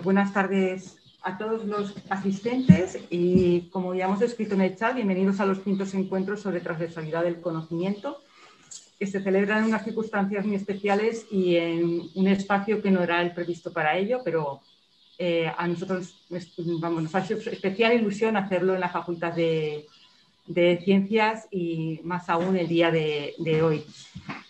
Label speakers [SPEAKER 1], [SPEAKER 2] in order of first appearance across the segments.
[SPEAKER 1] Pues buenas tardes a todos los asistentes y, como ya hemos escrito en el chat, bienvenidos a los quintos encuentros sobre transversalidad del conocimiento, que se celebran en unas circunstancias muy especiales y en un espacio que no era el previsto para ello, pero a nosotros nos ha sido especial ilusión hacerlo en la Facultad de Ciencias y más aún el día de hoy.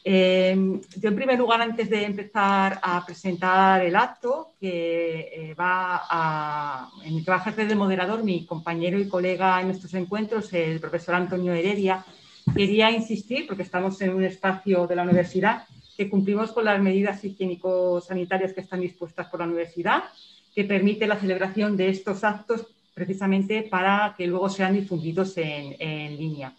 [SPEAKER 1] Yo, en primer lugar, antes de empezar a presentar el acto, en el que va a ejercer de moderador mi compañero y colega en estos encuentros, el profesor Antonio Heredia, quería insistir, porque estamos en un espacio de la universidad, que cumplimos con las medidas higiénico-sanitarias que están dispuestas por la universidad, que permite la celebración de estos actos precisamente para que luego sean difundidos en línea.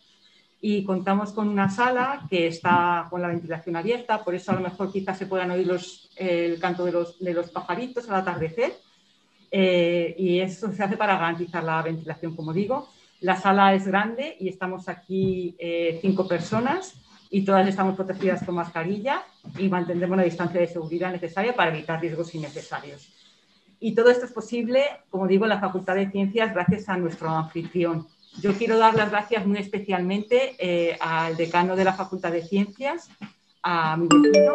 [SPEAKER 1] Y contamos con una sala que está con la ventilación abierta, por eso a lo mejor quizás se puedan oír el canto de los pajaritos al atardecer, y eso se hace para garantizar la ventilación, como digo. La sala es grande y estamos aquí 5 personas y todas estamos protegidas con mascarilla y mantendremos la distancia de seguridad necesaria para evitar riesgos innecesarios. Y todo esto es posible, como digo, en la Facultad de Ciencias gracias a nuestro anfitrión. Yo quiero dar las gracias muy especialmente al decano de la Facultad de Ciencias, a mi vecino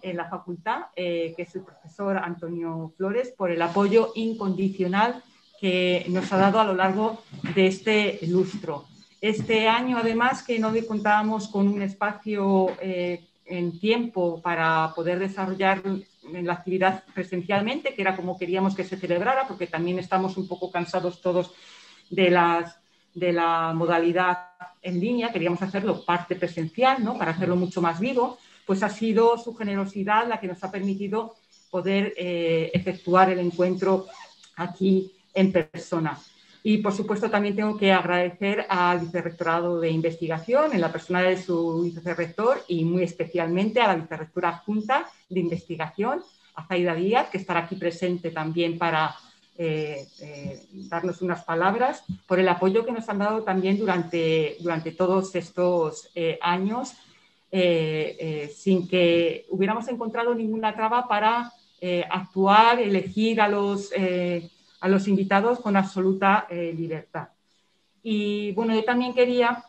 [SPEAKER 1] en la facultad, que es el profesor Antonio Flores, por el apoyo incondicional que nos ha dado a lo largo de este lustro. Este año, además, que no contábamos con un espacio en tiempo para poder desarrollar la actividad presencialmente, que era como queríamos que se celebrara, porque también estamos un poco cansados todos de la modalidad en línea, queríamos hacerlo parte presencial, ¿no?, para hacerlo mucho más vivo, pues ha sido su generosidad la que nos ha permitido poder efectuar el encuentro aquí en persona. Y, por supuesto, también tengo que agradecer al Vicerrectorado de Investigación, en la persona de su vicerrector, y muy especialmente a la Vicerrectora Adjunta de Investigación, a Zaida Díaz, que estará aquí presente también para darnos unas palabras, por el apoyo que nos han dado también durante todos estos años, sin que hubiéramos encontrado ninguna traba para actuar, elegir a los invitados con absoluta libertad. Y bueno, yo también quería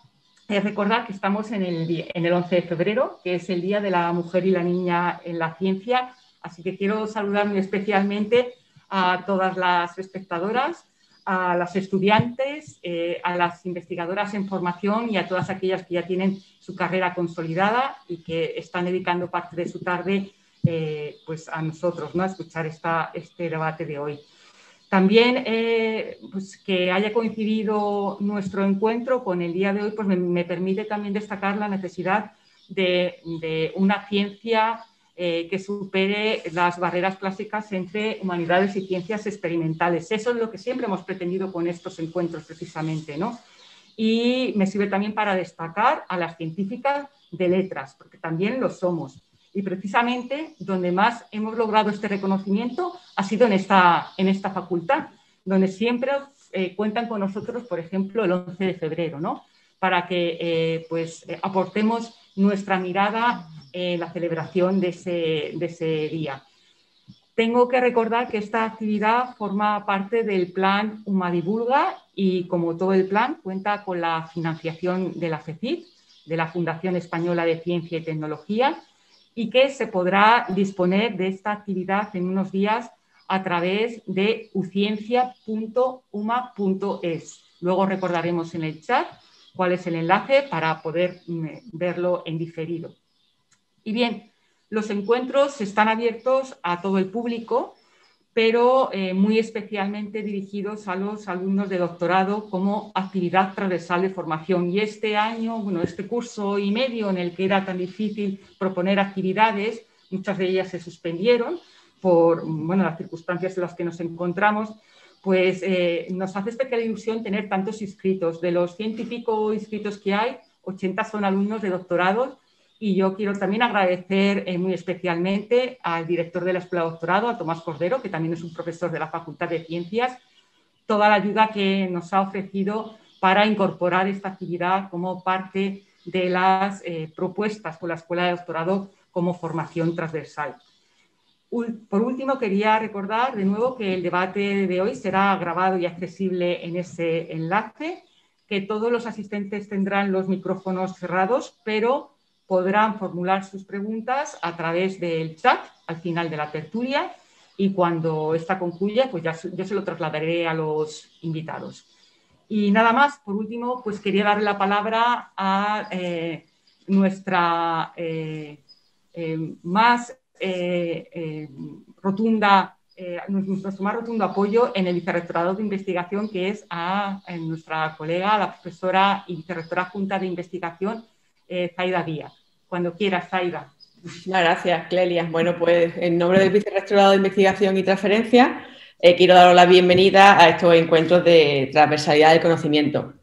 [SPEAKER 1] recordar que estamos en el 11 de febrero, que es el Día de la Mujer y la Niña en la Ciencia, así que quiero saludar muy especialmente a todas las espectadoras, a las estudiantes, a las investigadoras en formación y a todas aquellas que ya tienen su carrera consolidada y que están dedicando parte de su tarde pues a nosotros, ¿no?, a escuchar este debate de hoy. También pues que haya coincidido nuestro encuentro con el día de hoy, pues me permite también destacar la necesidad de una ciencia que supere las barreras clásicas entre humanidades y ciencias experimentales. Eso es lo que siempre hemos pretendido con estos encuentros, precisamente, ¿no? Y me sirve también para destacar a las científicas de letras, porque también lo somos. Y precisamente donde más hemos logrado este reconocimiento ha sido en esta facultad, donde siempre cuentan con nosotros, por ejemplo, el 11 de febrero, ¿no?, para que aportemos nuestra mirada en la celebración de ese día. Tengo que recordar que esta actividad forma parte del plan Humadivulga y, como todo el plan, cuenta con la financiación de la FECIT, de la Fundación Española de Ciencia y Tecnología, y que se podrá disponer de esta actividad en unos días a través de uciencia.uma.es. Luego recordaremos en el chat cuál es el enlace para poder verlo en diferido. Y bien, los encuentros están abiertos a todo el público, pero muy especialmente dirigidos a los alumnos de doctorado como actividad transversal de formación. Y este año, bueno, este curso y medio en el que era tan difícil proponer actividades, muchas de ellas se suspendieron por las circunstancias en las que nos encontramos, pues nos hace especial ilusión tener tantos inscritos. De los 100 y pico inscritos que hay, 80 son alumnos de doctorado. Y yo quiero también agradecer muy especialmente al director de la Escuela de Doctorado, a Tomás Cordero, que también es un profesor de la Facultad de Ciencias, toda la ayuda que nos ha ofrecido para incorporar esta actividad como parte de las propuestas por la Escuela de Doctorado como formación transversal. Por último, quería recordar de nuevo que el debate de hoy será grabado y accesible en ese enlace, que todos los asistentes tendrán los micrófonos cerrados, pero podrán formular sus preguntas a través del chat al final de la tertulia, y cuando esta concluya, pues yo se lo trasladaré a los invitados. Y nada más, por último, pues quería darle la palabra a nuestra nuestro más rotundo apoyo en el Vicerrectorado de Investigación, que es a nuestra colega, la profesora y vicerrectora adjunta de Investigación, Zaida Díaz. Cuando quieras, Zaida.
[SPEAKER 2] Muchas gracias, Clelia. Bueno, pues en nombre del Vicerrectorado de Investigación y Transferencia, quiero daros la bienvenida a estos encuentros de transversalidad del conocimiento.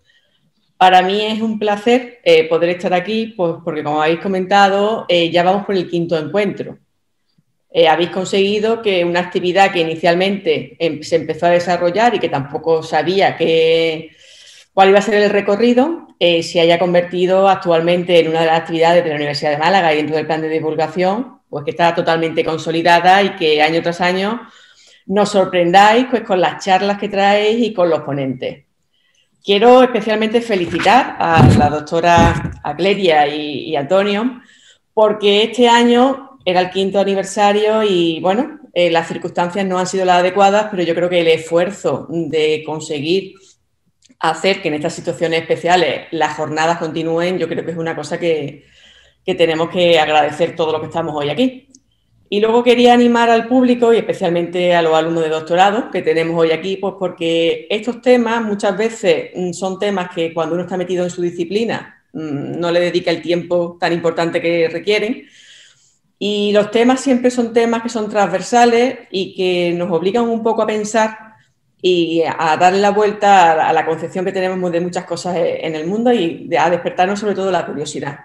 [SPEAKER 2] Para mí es un placer poder estar aquí, pues, porque como habéis comentado, ya vamos por el 5º encuentro. Habéis conseguido que una actividad que inicialmente se empezó a desarrollar y que tampoco sabía cuál iba a ser el recorrido, se haya convertido actualmente en una de las actividades de la Universidad de Málaga y dentro del plan de divulgación, pues que está totalmente consolidada y que año tras año nos sorprendáis pues, con las charlas que traéis y con los ponentes. Quiero especialmente felicitar a la doctora Clelia y Antonio, porque este año era el 5º aniversario y, bueno, las circunstancias no han sido las adecuadas, pero yo creo que el esfuerzo de conseguir hacer que en estas situaciones especiales las jornadas continúen, yo creo que es una cosa que tenemos que agradecer todos los que estamos hoy aquí. Y luego quería animar al público y especialmente a los alumnos de doctorado que tenemos hoy aquí, pues porque estos temas muchas veces son temas que cuando uno está metido en su disciplina no le dedica el tiempo tan importante que requieren. Y los temas siempre son temas que son transversales y que nos obligan un poco a pensar y a darle la vuelta a la concepción que tenemos de muchas cosas en el mundo y a despertarnos sobre todo la curiosidad.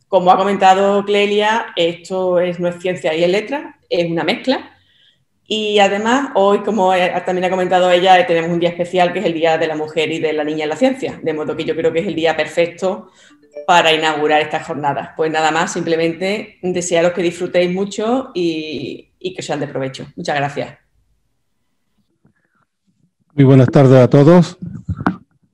[SPEAKER 2] Como ha comentado Clelia, esto no es ciencia y es letra, es una mezcla. Y además, hoy, como también ha comentado ella, tenemos un día especial que es el Día de la Mujer y de la Niña en la Ciencia. De modo que yo creo que es el día perfecto para inaugurar estas jornadas. Pues nada más, simplemente desearos que disfrutéis mucho y que os sean de provecho. Muchas gracias.
[SPEAKER 3] Muy buenas tardes a todos.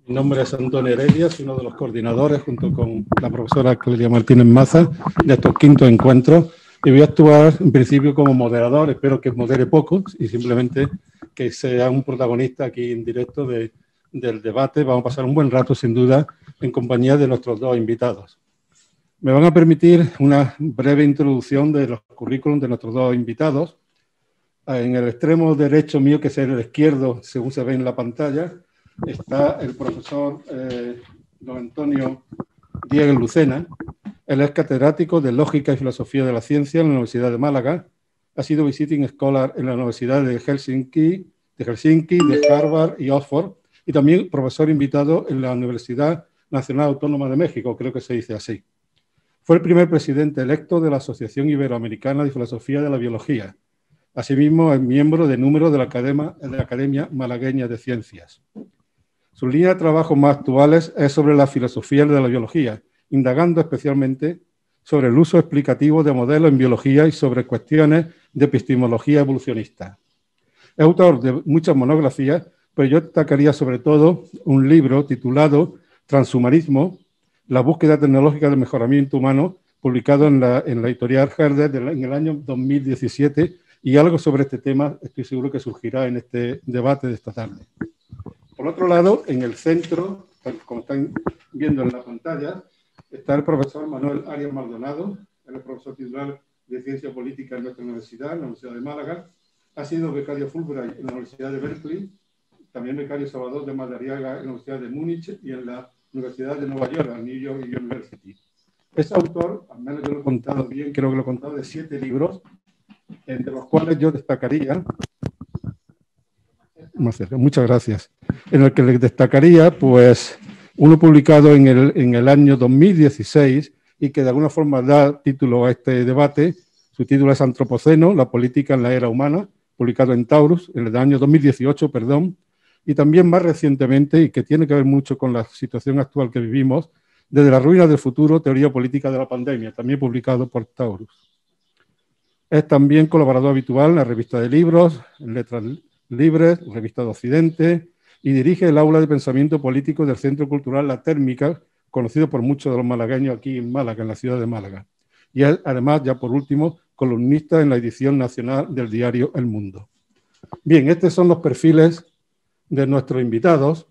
[SPEAKER 3] Mi nombre es Antonio Heredia, soy uno de los coordinadores, junto con la profesora Clelia Martínez Maza, de estos 5º encuentros. Y voy a actuar, en principio, como moderador. Espero que modere poco y simplemente que sea un protagonista aquí en directo del debate. Vamos a pasar un buen rato, sin duda, en compañía de nuestros 2 invitados. Me van a permitir una breve introducción de los currículums de nuestros 2 invitados. En el extremo derecho mío, que es el izquierdo, según se ve en la pantalla, está el profesor don Antonio Diego Lucena. Él es catedrático de Lógica y Filosofía de la Ciencia en la Universidad de Málaga. Ha sido visiting scholar en la Universidad de Helsinki, de Harvard y Oxford, y también profesor invitado en la Universidad Nacional Autónoma de México, creo que se dice así. Fue el primer presidente electo de la Asociación Iberoamericana de Filosofía de la Biología. Asimismo, es miembro de número de la Academia Malagueña de Ciencias. Su línea de trabajo más actuales es sobre la filosofía de la biología, indagando especialmente sobre el uso explicativo de modelos en biología y sobre cuestiones de epistemología evolucionista. Es autor de muchas monografías, pero yo destacaría sobre todo un libro titulado Transhumanismo, la búsqueda tecnológica del mejoramiento humano, publicado en la editorial Herder en el año 2017, y algo sobre este tema estoy seguro que surgirá en este debate de esta tarde. Por otro lado, en el centro, como están viendo en la pantalla, está el profesor Manuel Arias Maldonado. Él es profesor titular de Ciencia Política en nuestra universidad, en la Universidad de Málaga. Ha sido becario Fulbright en la Universidad de Berkeley, también becario Salvador de Madariaga en la Universidad de Múnich y en la Universidad de Nueva York, la New York University. Es autor, al menos yo lo he contado bien, creo que lo he contado, de 7 libros, entre los cuales yo destacaría, muchas gracias, en el que les destacaría, pues, uno publicado en el año 2016 y que de alguna forma da título a este debate. Su título es Antropoceno, la política en la era humana, publicado en Taurus, en el año 2018, perdón, y también más recientemente, y que tiene que ver mucho con la situación actual que vivimos, Desde la ruina del futuro, teoría política de la pandemia, también publicado por Taurus. Es también colaborador habitual en la revista de libros, en Letras Libres, revista de Occidente, y dirige el aula de pensamiento político del Centro Cultural La Térmica, conocido por muchos de los malagueños aquí en Málaga, en la ciudad de Málaga. Y es, además, ya por último, columnista en la edición nacional del diario El Mundo. Bien, estos son los perfiles de nuestros invitados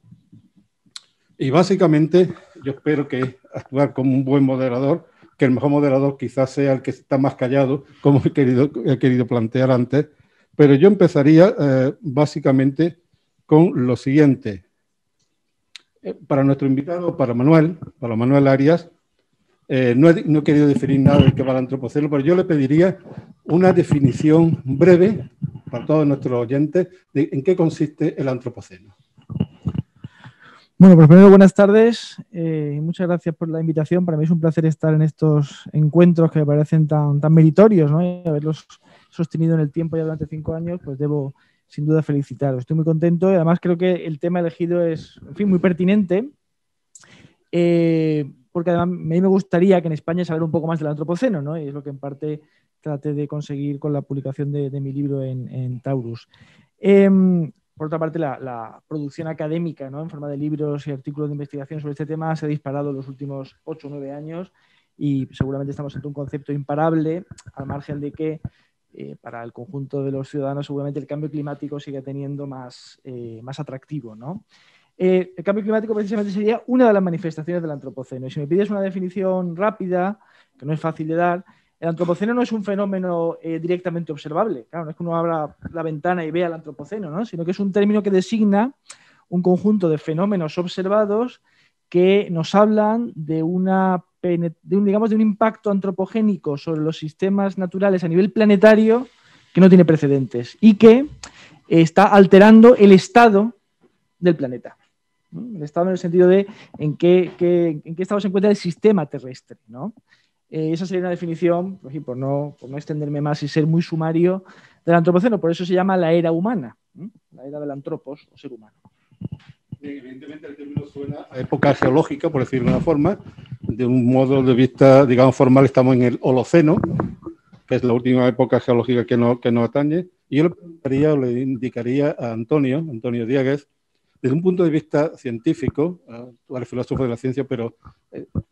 [SPEAKER 3] y básicamente yo espero que actuar como un buen moderador, que el mejor moderador quizás sea el que está más callado, como he querido plantear antes, pero yo empezaría básicamente con lo siguiente. Para nuestro invitado, para Manuel Arias, no he querido definir nada del que va el antropoceno, pero yo le pediría una definición breve para todos nuestros oyentes de en qué consiste el antropoceno.
[SPEAKER 4] Bueno, pues primero buenas tardes. Muchas gracias por la invitación. Para mí es un placer estar en estos encuentros que me parecen tan meritorios, ¿no? Y haberlos sostenido en el tiempo ya durante 5 años, pues debo sin duda felicitaros. Estoy muy contento y además creo que el tema elegido es, en fin, muy pertinente. Porque además a mí me gustaría que en España se hablara un poco más del antropoceno, ¿no? Y es lo que en parte traté de conseguir con la publicación de mi libro en Taurus. Por otra parte, la producción académica, ¿no? En forma de libros y artículos de investigación sobre este tema se ha disparado en los últimos 8 o 9 años y seguramente estamos ante un concepto imparable, al margen de que para el conjunto de los ciudadanos seguramente el cambio climático sigue teniendo más atractivo, ¿no? El cambio climático precisamente sería una de las manifestaciones del antropoceno. Y si me pides una definición rápida, que no es fácil de dar, el antropoceno no es un fenómeno directamente observable. Claro, no es que uno abra la ventana y vea el antropoceno, ¿no? Sino que es un término que designa un conjunto de fenómenos observados que nos hablan de un impacto antropogénico sobre los sistemas naturales a nivel planetario que no tiene precedentes y que está alterando el estado del planeta. El estado en el sentido de en qué estado se encuentra el sistema terrestre, ¿no? Esa sería una definición, por no extenderme más y ser muy sumario, del antropoceno. Por eso se llama la era humana, la era del antropos o ser humano.
[SPEAKER 3] Evidentemente el término suena a época geológica, por decirlo de una forma. De un modo de vista, digamos, formal, estamos en el Holoceno, que es la última época geológica que nos atañe. Y yo le indicaría a Antonio Diegues, desde un punto de vista científico, tú eres filósofo de la ciencia, pero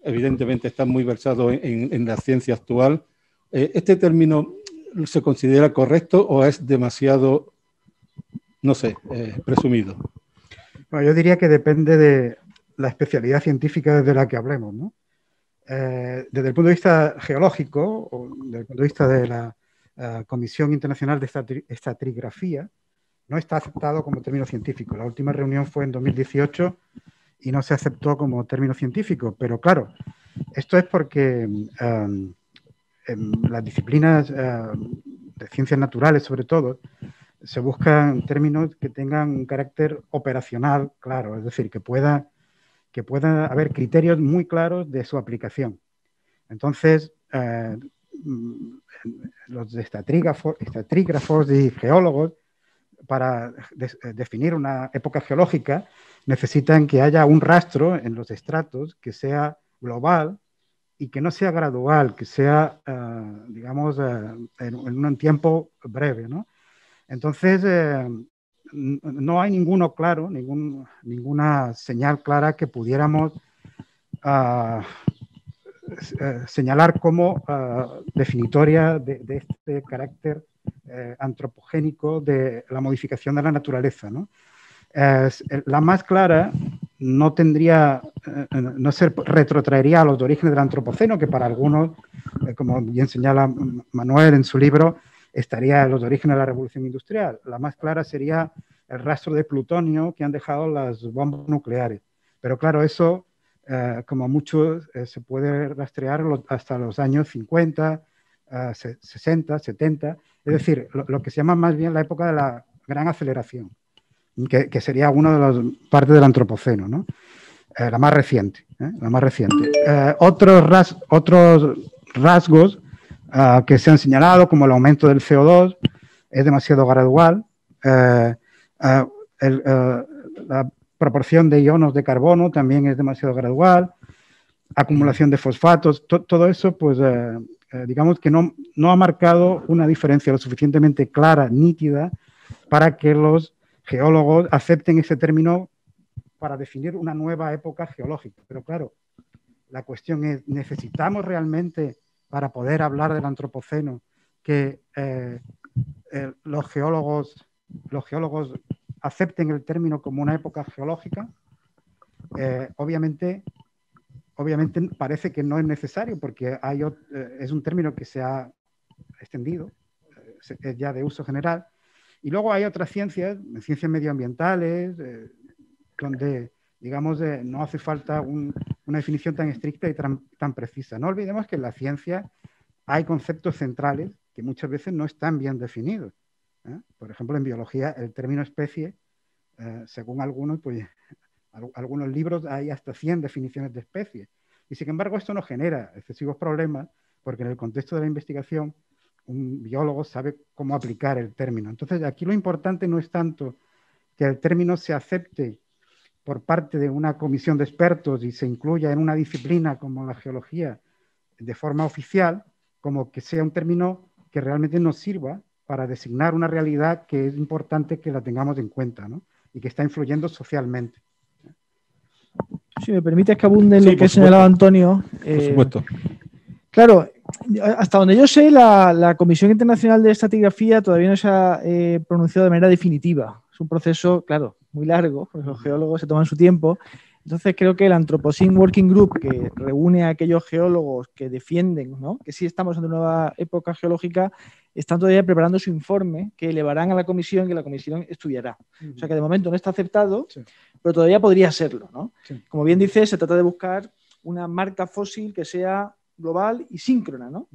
[SPEAKER 3] evidentemente estás muy versado en la ciencia actual. ¿Este término se considera correcto o es demasiado, no sé, presumido?
[SPEAKER 5] Bueno, yo diría que depende de la especialidad científica desde la que hablemos, ¿no? Desde el punto de vista geológico, o desde el punto de vista de la Comisión Internacional de Estratigrafía, no está aceptado como término científico. La última reunión fue en 2018 y no se aceptó como término científico. Pero claro, esto es porque en las disciplinas de ciencias naturales, sobre todo, se buscan términos que tengan un carácter operacional claro, es decir, que pueda haber criterios muy claros de su aplicación. Entonces, los estratrígrafos y geólogos, para definir una época geológica, necesitan que haya un rastro en los estratos que sea global y que no sea gradual, que sea, digamos, en un tiempo breve, ¿no? Entonces, no hay ninguno claro, ninguna señal clara que pudiéramos señalar como definitoria de este carácter antropogénico de la modificación de la naturaleza, ¿no? La más clara no se retrotraería a los orígenes del antropoceno, que para algunos, como bien señala Manuel en su libro, estaría en los orígenes de la revolución industrial. La más clara sería el rastro de plutonio que han dejado las bombas nucleares. Pero claro, eso, como mucho, se puede rastrear hasta los años 50, 60, 70, es decir, lo que se llama más bien la época de la gran aceleración, que sería una de las partes del antropoceno, ¿no? La más reciente. Otros rasgos que se han señalado, como el aumento del CO2, es demasiado gradual. La proporción de ionos de carbono también es demasiado gradual. Acumulación de fosfatos, todo eso pues digamos que no ha marcado una diferencia lo suficientemente clara, nítida, para que los geólogos acepten ese término para definir una nueva época geológica. Pero claro, la cuestión es, ¿necesitamos realmente, para poder hablar del antropoceno, que los geólogos acepten el término como una época geológica? Obviamente parece que no es necesario, porque es un término que se ha extendido, es ya de uso general. Y luego hay otras ciencias medioambientales, donde, digamos, no hace falta una definición tan estricta y tan precisa. No olvidemos que en la ciencia hay conceptos centrales que muchas veces no están bien definidos. Por ejemplo, en biología, el término especie, según algunos, pues algunos libros hay hasta 100 definiciones de especie. Y sin embargo, esto no genera excesivos problemas, porque en el contexto de la investigación, un biólogo sabe cómo aplicar el término. Entonces, aquí lo importante no es tanto que el término se acepte por parte de una comisión de expertos y se incluya en una disciplina como la geología de forma oficial, como que sea un término que realmente nos sirva para designar una realidad que es importante que la tengamos en cuenta, ¿no? Y que está influyendo socialmente.
[SPEAKER 4] Si me permites que abunde en lo que ha señalado Antonio.
[SPEAKER 3] Por supuesto.
[SPEAKER 4] Claro, hasta donde yo sé, la Comisión Internacional de Estratigrafía todavía no se ha pronunciado de manera definitiva. Es un proceso, claro, muy largo, porque los geólogos se toman su tiempo. Entonces creo que el Anthropocene Working Group, que reúne a aquellos geólogos que defienden, ¿no?, que sí estamos en una nueva época geológica, están todavía preparando su informe que elevarán a la comisión, que la comisión estudiará. O sea que de momento no está aceptado, sí, pero todavía podría serlo, ¿no? Sí. Como bien dice, se trata de buscar una marca fósil que sea global y síncrona, ¿no?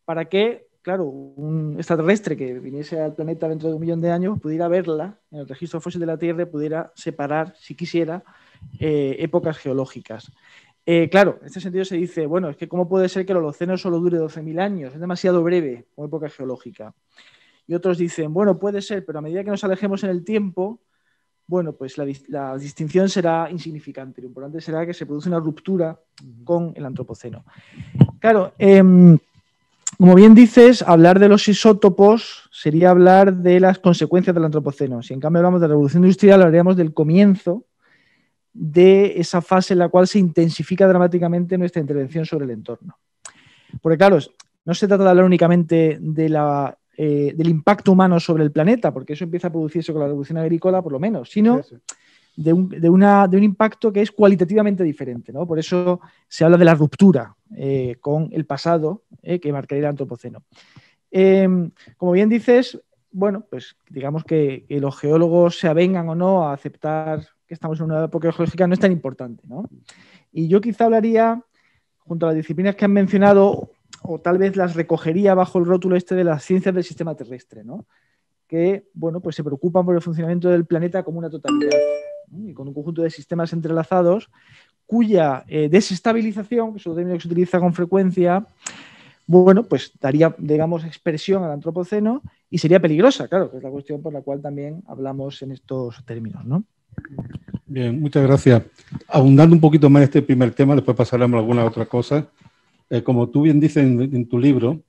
[SPEAKER 4] Para que, claro, un extraterrestre que viniese al planeta dentro de 1 millón de años pudiera verla en el registro fósil de la Tierra y pudiera separar, si quisiera, épocas geológicas. Claro, en este sentido se dice, bueno, es que ¿cómo puede ser que el Holoceno solo dure 12.000 años? Es demasiado breve como época geológica. Y otros dicen, bueno, puede ser, pero a medida que nos alejemos en el tiempo, bueno, pues la distinción será insignificante. Lo importante será que se produce una ruptura con el Antropoceno. Claro, como bien dices, hablar de los isótopos sería hablar de las consecuencias del Antropoceno. Si en cambio hablamos de la revolución industrial, hablaríamos del comienzo de esa fase en la cual se intensifica dramáticamente nuestra intervención sobre el entorno. Porque claro, no se trata de hablar únicamente de del impacto humano sobre el planeta, porque eso empieza a producirse con la revolución agrícola, por lo menos, sino de un impacto que es cualitativamente diferente, ¿no? Por eso se habla de la ruptura con el pasado que marcaría el Antropoceno. Como bien dices, bueno, pues digamos que los geólogos se avengan o no a aceptar que estamos en una época geológica no es tan importante, ¿no? Y yo quizá hablaría, junto a las disciplinas que han mencionado, o tal vez las recogería bajo el rótulo este de las ciencias del sistema terrestre, ¿no? Que, bueno, pues se preocupan por el funcionamiento del planeta como una totalidad, ¿no? Y con un conjunto de sistemas entrelazados cuya desestabilización, que es un término que se utiliza con frecuencia, bueno, pues daría, digamos, expresión al Antropoceno y sería peligrosa, claro, que es la cuestión por la cual también hablamos en estos términos, ¿no?
[SPEAKER 3] Bien, muchas gracias. Abundando un poquito más en este primer tema, después pasaremos a alguna otra cosa. Como tú bien dices en tu libro,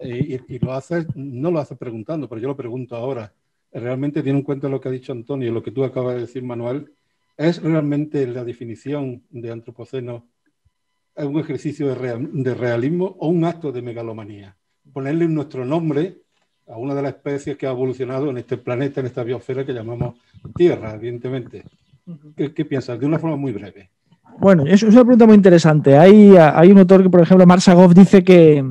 [SPEAKER 3] y lo haces, no lo haces preguntando, pero yo lo pregunto ahora. Realmente tiene en cuenta lo que ha dicho Antonio y lo que tú acabas de decir, Manuel. ¿Es realmente la definición de antropoceno un ejercicio de realismo o un acto de megalomanía? Ponerle nuestro nombre a una de las especies que ha evolucionado en este planeta, en esta biosfera que llamamos Tierra, evidentemente. ¿Qué piensas? De una forma muy breve.
[SPEAKER 4] Bueno, es una pregunta muy interesante. Hay un autor que, por ejemplo, Marsagov, dice que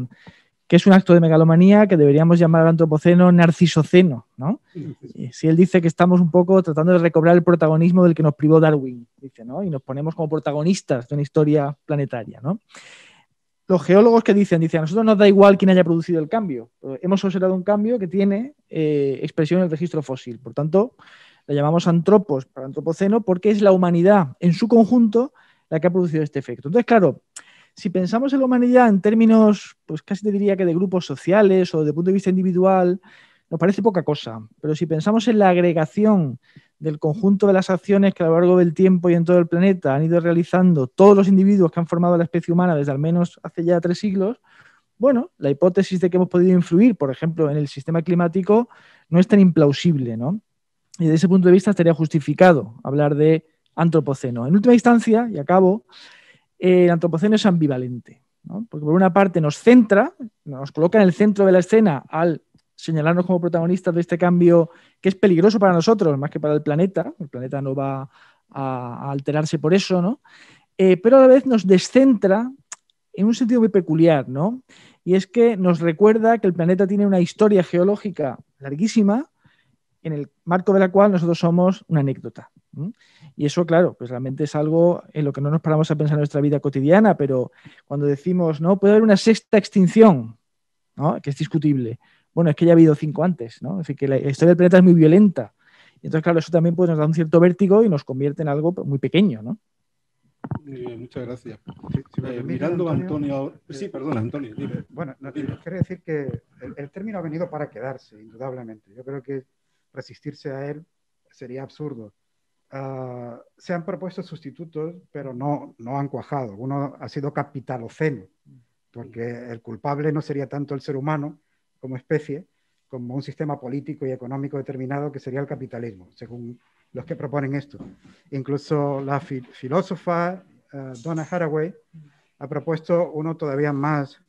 [SPEAKER 4] es un acto de megalomanía que deberíamos llamar al antropoceno narcisoceno, ¿no? Si él dice que estamos un poco tratando de recobrar el protagonismo del que nos privó Darwin, dice, ¿no? Y nos ponemos como protagonistas de una historia planetaria, ¿no? Los geólogos que dicen, a nosotros nos da igual quién haya producido el cambio. Hemos observado un cambio que tiene expresión en el registro fósil. Por tanto, la llamamos antropos para antropoceno porque es la humanidad en su conjunto la que ha producido este efecto. Entonces, claro, si pensamos en la humanidad en términos, pues casi te diría que de grupos sociales o de punto de vista individual, nos parece poca cosa. Pero si pensamos en la agregación del conjunto de las acciones que a lo largo del tiempo y en todo el planeta han ido realizando todos los individuos que han formado la especie humana desde al menos hace ya 3 siglos, bueno, la hipótesis de que hemos podido influir, por ejemplo, en el sistema climático no es tan implausible, ¿no? Y desde ese punto de vista estaría justificado hablar de antropoceno. En última instancia, y acabo, el antropoceno es ambivalente, ¿no? Porque por una parte nos centra, nos coloca en el centro de la escena al señalarnos como protagonistas de este cambio que es peligroso para nosotros más que para el planeta no va a alterarse por eso, ¿no? Pero a la vez nos descentra en un sentido muy peculiar, ¿no? Y es que nos recuerda que el planeta tiene una historia geológica larguísima en el marco de la cual nosotros somos una anécdota. Y eso, claro, pues realmente es algo en lo que no nos paramos a pensar en nuestra vida cotidiana, pero cuando decimos, no, puede haber una sexta extinción, ¿no? Que es discutible. Bueno, es que ya ha habido 5 antes, ¿no? Es decir, que la historia del planeta es muy violenta. Y entonces, claro, eso también pues, nos da un cierto vértigo y nos convierte en algo muy pequeño, ¿no?
[SPEAKER 3] Muchas gracias.
[SPEAKER 5] Si
[SPEAKER 3] mirando a Antonio... Sí, perdona, Antonio. Dime.
[SPEAKER 5] Bueno, quiero decir que el término ha venido para quedarse, indudablemente. Yo creo que resistirse a él sería absurdo. Se han propuesto sustitutos, pero no han cuajado. Uno ha sido capitaloceno, porque el culpable no sería tanto el ser humano como especie, como un sistema político y económico determinado que sería el capitalismo, según los que proponen esto. Incluso la filósofa Donna Haraway ha propuesto uno todavía más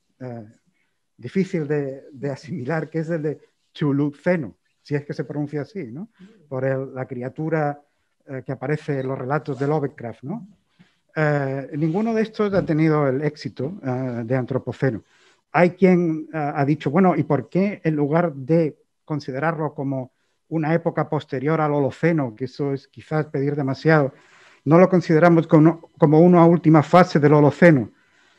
[SPEAKER 5] difícil de asimilar, que es el de Chuluceno, si es que se pronuncia así, ¿no? Por la criatura que aparece en los relatos de Lovecraft, ¿no? Ninguno de estos ha tenido el éxito de antropoceno. Hay quien ha dicho, bueno, ¿y por qué en lugar de considerarlo como una época posterior al Holoceno, que eso es quizás pedir demasiado, no lo consideramos como una última fase del Holoceno?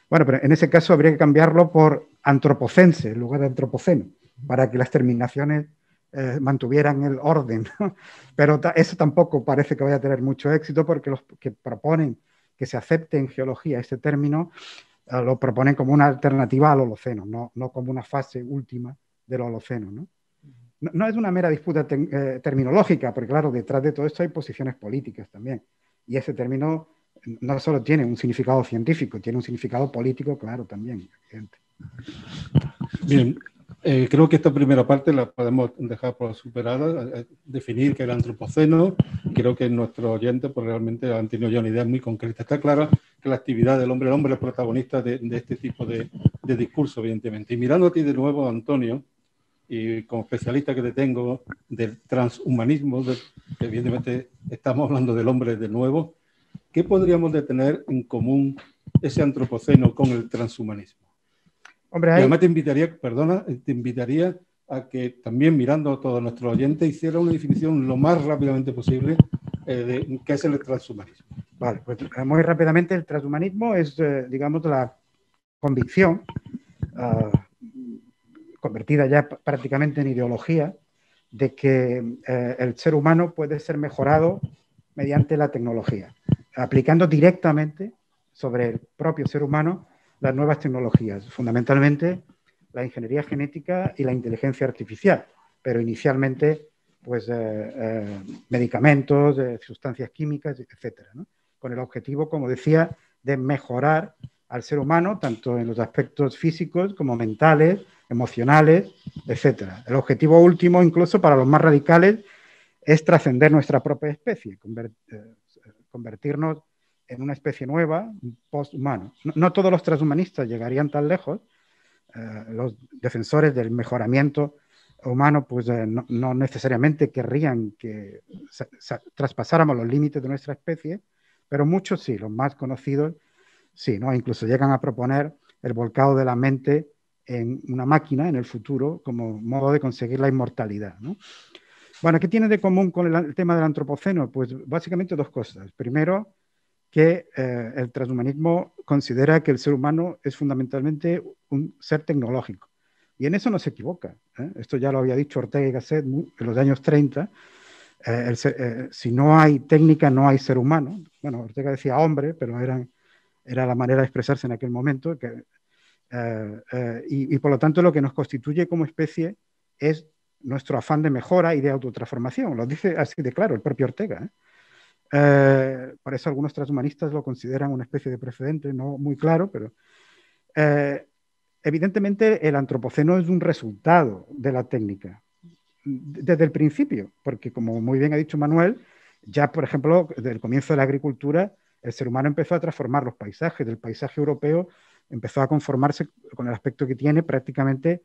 [SPEAKER 5] Bueno, pero en ese caso habría que cambiarlo por antropocense en lugar de antropoceno, para que las terminaciones mantuvieran el orden, ¿no? Pero eso tampoco parece que vaya a tener mucho éxito, porque los que proponen que se acepte en geología este término lo proponen como una alternativa al Holoceno, no como una fase última del Holoceno, ¿no? No es una mera disputa terminológica, porque claro, detrás de todo esto hay posiciones políticas también. Y ese término no solo tiene un significado científico, tiene un significado político, claro, también.
[SPEAKER 3] Bien, creo que esta primera parte la podemos dejar por superada, definir qué era el antropoceno. Creo que nuestros oyentes pues, realmente han tenido ya una idea muy concreta. Está claro que la actividad del hombre, el hombre es protagonista de este tipo de discurso, evidentemente. Y mirando a ti de nuevo, Antonio, y como especialista que te tengo del transhumanismo, que evidentemente estamos hablando del hombre de nuevo, ¿qué podríamos de tener en común ese antropoceno con el transhumanismo? Hombre, y además te invitaría a que también mirando a todos nuestros oyentes hiciera una definición lo más rápidamente posible de qué es el transhumanismo.
[SPEAKER 5] Vale, pues muy rápidamente el transhumanismo es, digamos, la convicción convertida ya prácticamente en ideología de que el ser humano puede ser mejorado mediante la tecnología, aplicando directamente sobre el propio ser humano las nuevas tecnologías, fundamentalmente la ingeniería genética y la inteligencia artificial, pero inicialmente pues medicamentos, sustancias químicas, etcétera, ¿no? Con el objetivo, como decía, de mejorar al ser humano, tanto en los aspectos físicos como mentales, emocionales, etcétera. El objetivo último, incluso para los más radicales, es trascender nuestra propia especie, convertirnos en una especie nueva, posthumano. No todos los transhumanistas llegarían tan lejos. Los defensores del mejoramiento humano pues no necesariamente querrían que traspasáramos los límites de nuestra especie, pero muchos sí, los más conocidos sí, ¿no? Incluso llegan a proponer el volcado de la mente en una máquina en el futuro como modo de conseguir la inmortalidad, ¿no? Bueno, ¿qué tiene de común con el tema del antropoceno? Pues básicamente dos cosas. Primero, que el transhumanismo considera que el ser humano es fundamentalmente un ser tecnológico. Y en eso no se equivoca, ¿eh? Esto ya lo había dicho Ortega y Gasset en los años 30. Si no hay técnica, no hay ser humano. Bueno, Ortega decía hombre, pero era la manera de expresarse en aquel momento. Y por lo tanto lo que nos constituye como especie es nuestro afán de mejora y de autotransformación. Lo dice así de claro el propio Ortega, ¿eh? Por eso algunos transhumanistas lo consideran una especie de precedente, no muy claro, pero evidentemente el antropoceno es un resultado de la técnica, desde el principio, porque como muy bien ha dicho Manuel, ya por ejemplo, desde el comienzo de la agricultura, el ser humano empezó a transformar los paisajes, del paisaje europeo empezó a conformarse con el aspecto que tiene prácticamente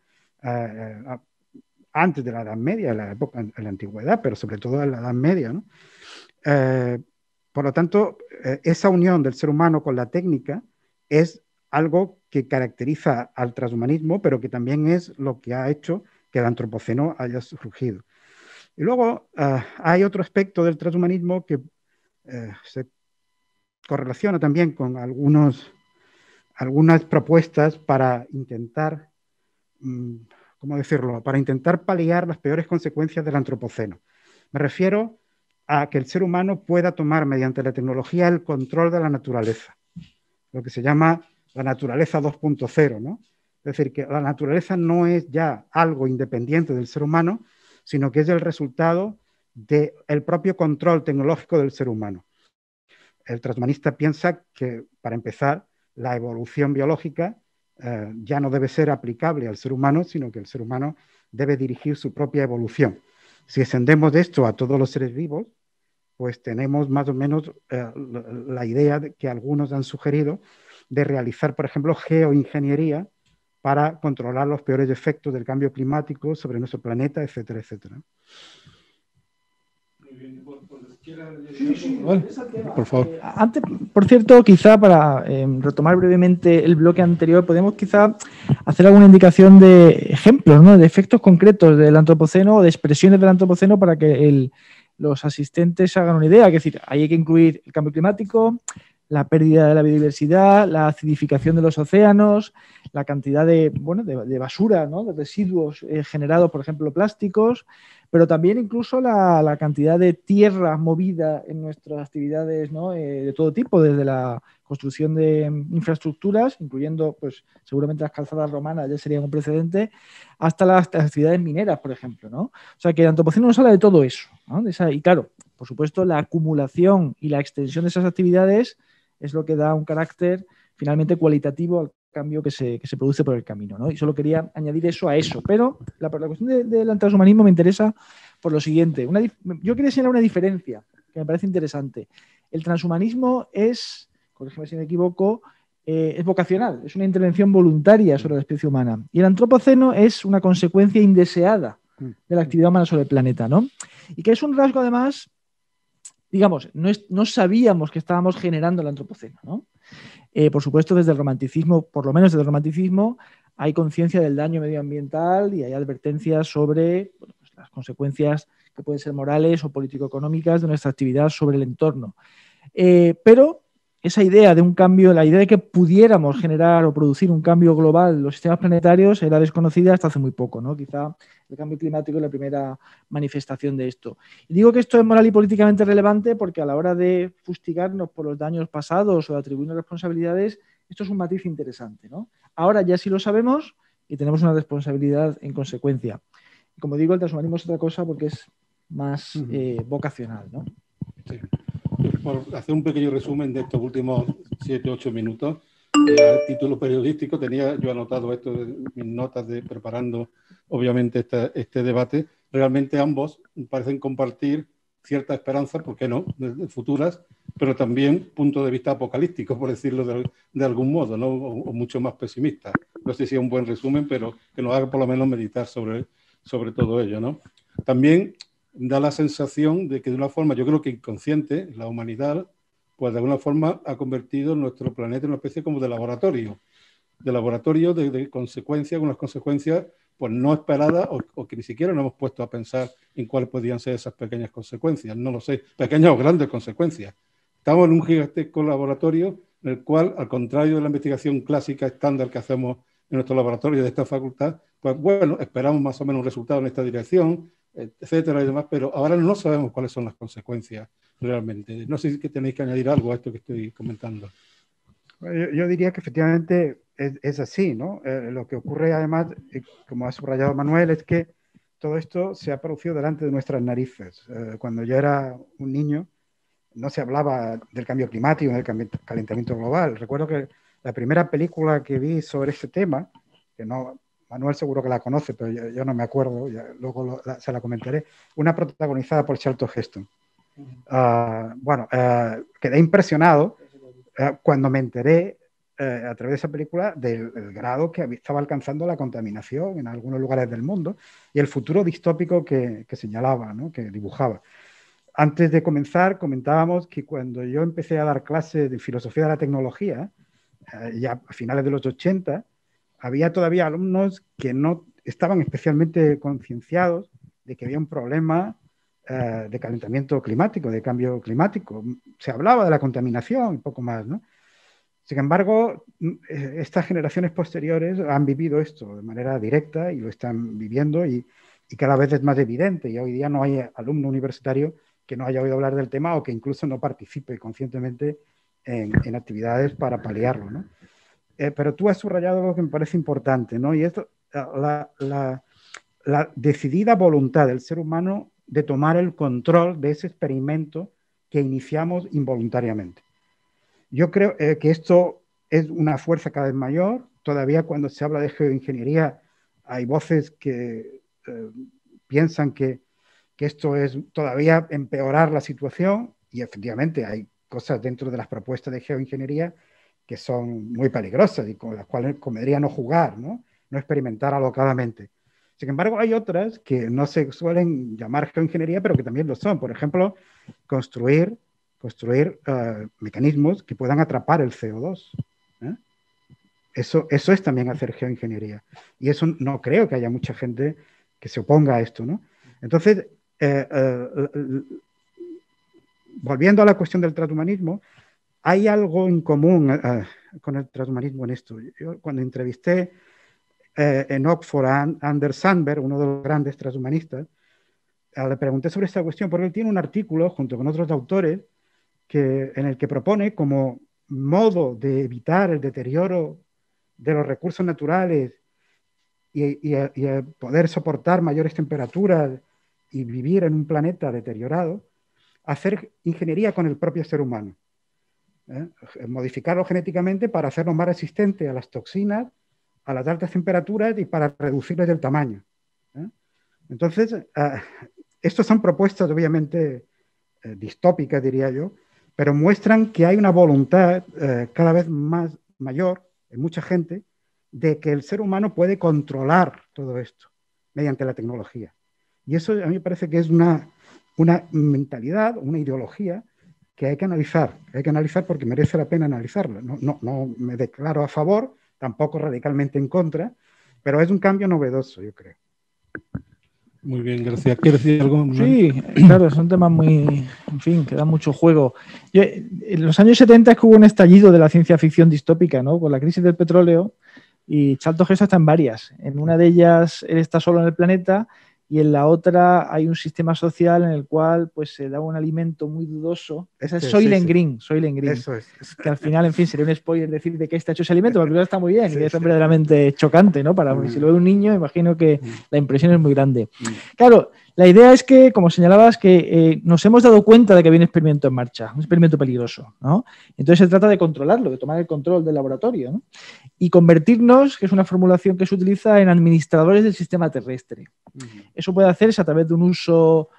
[SPEAKER 5] antes de la Edad Media, en la Antigüedad, pero sobre todo en la Edad Media, ¿no? Por lo tanto, esa unión del ser humano con la técnica es algo que caracteriza al transhumanismo, pero que también es lo que ha hecho que el antropoceno haya surgido. Y luego hay otro aspecto del transhumanismo que se correlaciona también con algunas propuestas para intentar, ¿cómo decirlo?, para intentar paliar las peores consecuencias del antropoceno. Me refiero a que el ser humano pueda tomar mediante la tecnología el control de la naturaleza, lo que se llama la naturaleza 2.0, ¿no? Es decir, que la naturaleza no es ya algo independiente del ser humano, sino que es el resultado del propio control tecnológico del ser humano. El transhumanista piensa que, para empezar, la evolución biológica ya no debe ser aplicable al ser humano, sino que el ser humano debe dirigir su propia evolución. Si extendemos de esto a todos los seres vivos, pues tenemos más o menos la idea que algunos han sugerido de realizar, por ejemplo, geoingeniería para controlar los peores efectos del cambio climático sobre nuestro planeta, etcétera, etcétera.
[SPEAKER 3] Por favor.
[SPEAKER 4] Antes, por cierto, quizá para retomar brevemente el bloque anterior, podemos quizá hacer alguna indicación de ejemplos, ¿no?, de efectos concretos del antropoceno o de expresiones del antropoceno para que los asistentes se hagan una idea. Es decir, ahí hay que incluir el cambio climático, la pérdida de la biodiversidad, la acidificación de los océanos, la cantidad de basura, ¿no?, de residuos generados, por ejemplo, plásticos, pero también incluso la cantidad de tierra movida en nuestras actividades, ¿no?, de todo tipo, desde la construcción de infraestructuras, incluyendo, pues, seguramente las calzadas romanas ya serían un precedente, hasta las actividades mineras, por ejemplo, ¿no? O sea, que el antropoceno nos habla de todo eso, ¿no? Y claro, por supuesto, la acumulación y la extensión de esas actividades es lo que da un carácter finalmente cualitativo al cambio que se produce por el camino, ¿no? Y solo quería añadir eso a eso. Pero la cuestión del transhumanismo me interesa por lo siguiente. Yo quería señalar una diferencia que me parece interesante. El transhumanismo es, corrígeme si me equivoco, es vocacional, es una intervención voluntaria sobre la especie humana. Y el antropoceno es una consecuencia indeseada de la actividad humana sobre el planeta, ¿no? Y que es un rasgo, además, digamos, no sabíamos que estábamos generando el antropoceno, ¿no? Por supuesto, desde el romanticismo, por lo menos desde el romanticismo, hay conciencia del daño medioambiental y hay advertencias sobre pues, las consecuencias que pueden ser morales o político-económicas de nuestra actividad sobre el entorno. Pero esa idea de un cambio, la idea de que pudiéramos generar o producir un cambio global en los sistemas planetarios era desconocida hasta hace muy poco, ¿no? Quizá el cambio climático es la primera manifestación de esto. Y digo que esto es moral y políticamente relevante porque a la hora de fustigarnos por los daños pasados o de atribuirnos responsabilidades, esto es un matiz interesante, ¿no? Ahora ya sí lo sabemos y tenemos una responsabilidad en consecuencia. Y como digo, el transhumanismo es otra cosa porque es más vocacional, ¿no?
[SPEAKER 3] Sí. Por hacer un pequeño resumen de estos últimos 7 o 8 minutos, a título periodístico tenía yo anotado esto en mis notas preparando obviamente este debate. Realmente ambos parecen compartir cierta esperanza, ¿por qué no?, de futuras, pero también punto de vista apocalíptico, por decirlo de algún modo, ¿no?, o mucho más pesimista. No sé si es un buen resumen, pero que nos haga por lo menos meditar sobre todo ello, ¿no? También da la sensación de que de una forma, yo creo que inconsciente, la humanidad, pues de alguna forma ha convertido nuestro planeta en una especie como de laboratorio de consecuencias, unas consecuencias pues no esperadas o que ni siquiera nos hemos puesto a pensar en cuáles podrían ser esas pequeñas consecuencias, no lo sé, pequeñas o grandes consecuencias. Estamos en un gigantesco laboratorio en el cual, al contrario de la investigación clásica estándar que hacemos en nuestro laboratorio de esta facultad, pues bueno, esperamos más o menos un resultado en esta dirección, etcétera y demás, pero ahora no sabemos cuáles son las consecuencias realmente. No sé si tenéis que añadir algo a esto que estoy comentando.
[SPEAKER 5] Yo diría que efectivamente es así, ¿no? Lo que ocurre además, como ha subrayado Manuel, es que todo esto se ha producido delante de nuestras narices. Cuando yo era un niño no se hablaba del cambio climático, del calentamiento global. Recuerdo que la primera película que vi sobre este tema que no, Manuel seguro que la conoce, pero yo no me acuerdo, luego se la comentaré, una protagonizada por Charlton Heston. Quedé impresionado cuando me enteré a través de esa película del grado que estaba alcanzando la contaminación en algunos lugares del mundo y el futuro distópico que señalaba, ¿no? Que dibujaba. Antes de comenzar, comentábamos que cuando yo empecé a dar clases de filosofía de la tecnología, ya a finales de los 80, había todavía alumnos que no estaban especialmente concienciados de que había un problema de calentamiento climático, de cambio climático. Se hablaba de la contaminación y poco más, ¿no? Sin embargo, estas generaciones posteriores han vivido esto de manera directa y lo están viviendo y cada vez es más evidente. Y hoy día no hay alumno universitario que no haya oído hablar del tema o que incluso no participe conscientemente en actividades para paliarlo, ¿no? Pero tú has subrayado algo que me parece importante, ¿no? Y es la decidida voluntad del ser humano de tomar el control de ese experimento que iniciamos involuntariamente. Yo creo que esto es una fuerza cada vez mayor. Todavía cuando se habla de geoingeniería hay voces que piensan que esto es todavía empeorar la situación y efectivamente hay cosas dentro de las propuestas de geoingeniería que son muy peligrosas y con las cuales convendría no jugar, ¿no? No experimentar alocadamente. Sin embargo, hay otras que no se suelen llamar geoingeniería, pero que también lo son. Por ejemplo, construir mecanismos que puedan atrapar el CO2. Eso es también hacer geoingeniería. Y eso no creo que haya mucha gente que se oponga a esto, ¿no? Entonces, volviendo a la cuestión del transhumanismo, hay algo en común con el transhumanismo en esto. Yo cuando entrevisté en Oxford a Anders Sandberg, uno de los grandes transhumanistas, le pregunté sobre esta cuestión porque él tiene un artículo junto con otros autores en el que propone como modo de evitar el deterioro de los recursos naturales y poder soportar mayores temperaturas y vivir en un planeta deteriorado, hacer ingeniería con el propio ser humano. Modificarlo genéticamente para hacerlo más resistente a las toxinas, a las altas temperaturas y para reducirles el tamaño. Entonces, estas son propuestas obviamente distópicas, diría yo, pero muestran que hay una voluntad cada vez más mayor en mucha gente de que el ser humano puede controlar todo esto mediante la tecnología. Y eso a mí me parece que es una mentalidad, una ideología que hay que analizar porque merece la pena analizarla. No me declaro a favor, tampoco radicalmente en contra, pero es un cambio novedoso, yo creo.
[SPEAKER 3] Muy bien, gracias. ¿Quieres decir algo, Manuel?
[SPEAKER 4] Sí, claro, son temas muy, en fin, que dan mucho juego. En los años 70 es que hubo un estallido de la ciencia ficción distópica, ¿no? Con la crisis del petróleo, y Charlton Heston está en varias. En una de ellas él está solo en el planeta y en la otra hay un sistema social en el cual pues se da un alimento muy dudoso. Esa es Soylent Green. Eso es. Que al final, en fin, sería un spoiler decir de qué está hecho ese alimento, porque está muy bien y es verdaderamente chocante, ¿no? Si lo ve un niño, imagino que la impresión es muy grande. Claro, la idea es que, como señalabas, que nos hemos dado cuenta de que había un experimento en marcha, un experimento peligroso, ¿no? Entonces se trata de controlarlo, de tomar el control del laboratorio, ¿no? Y convertirnos, que es una formulación que se utiliza, en administradores del sistema terrestre. Eso puede hacerse a través de un uso,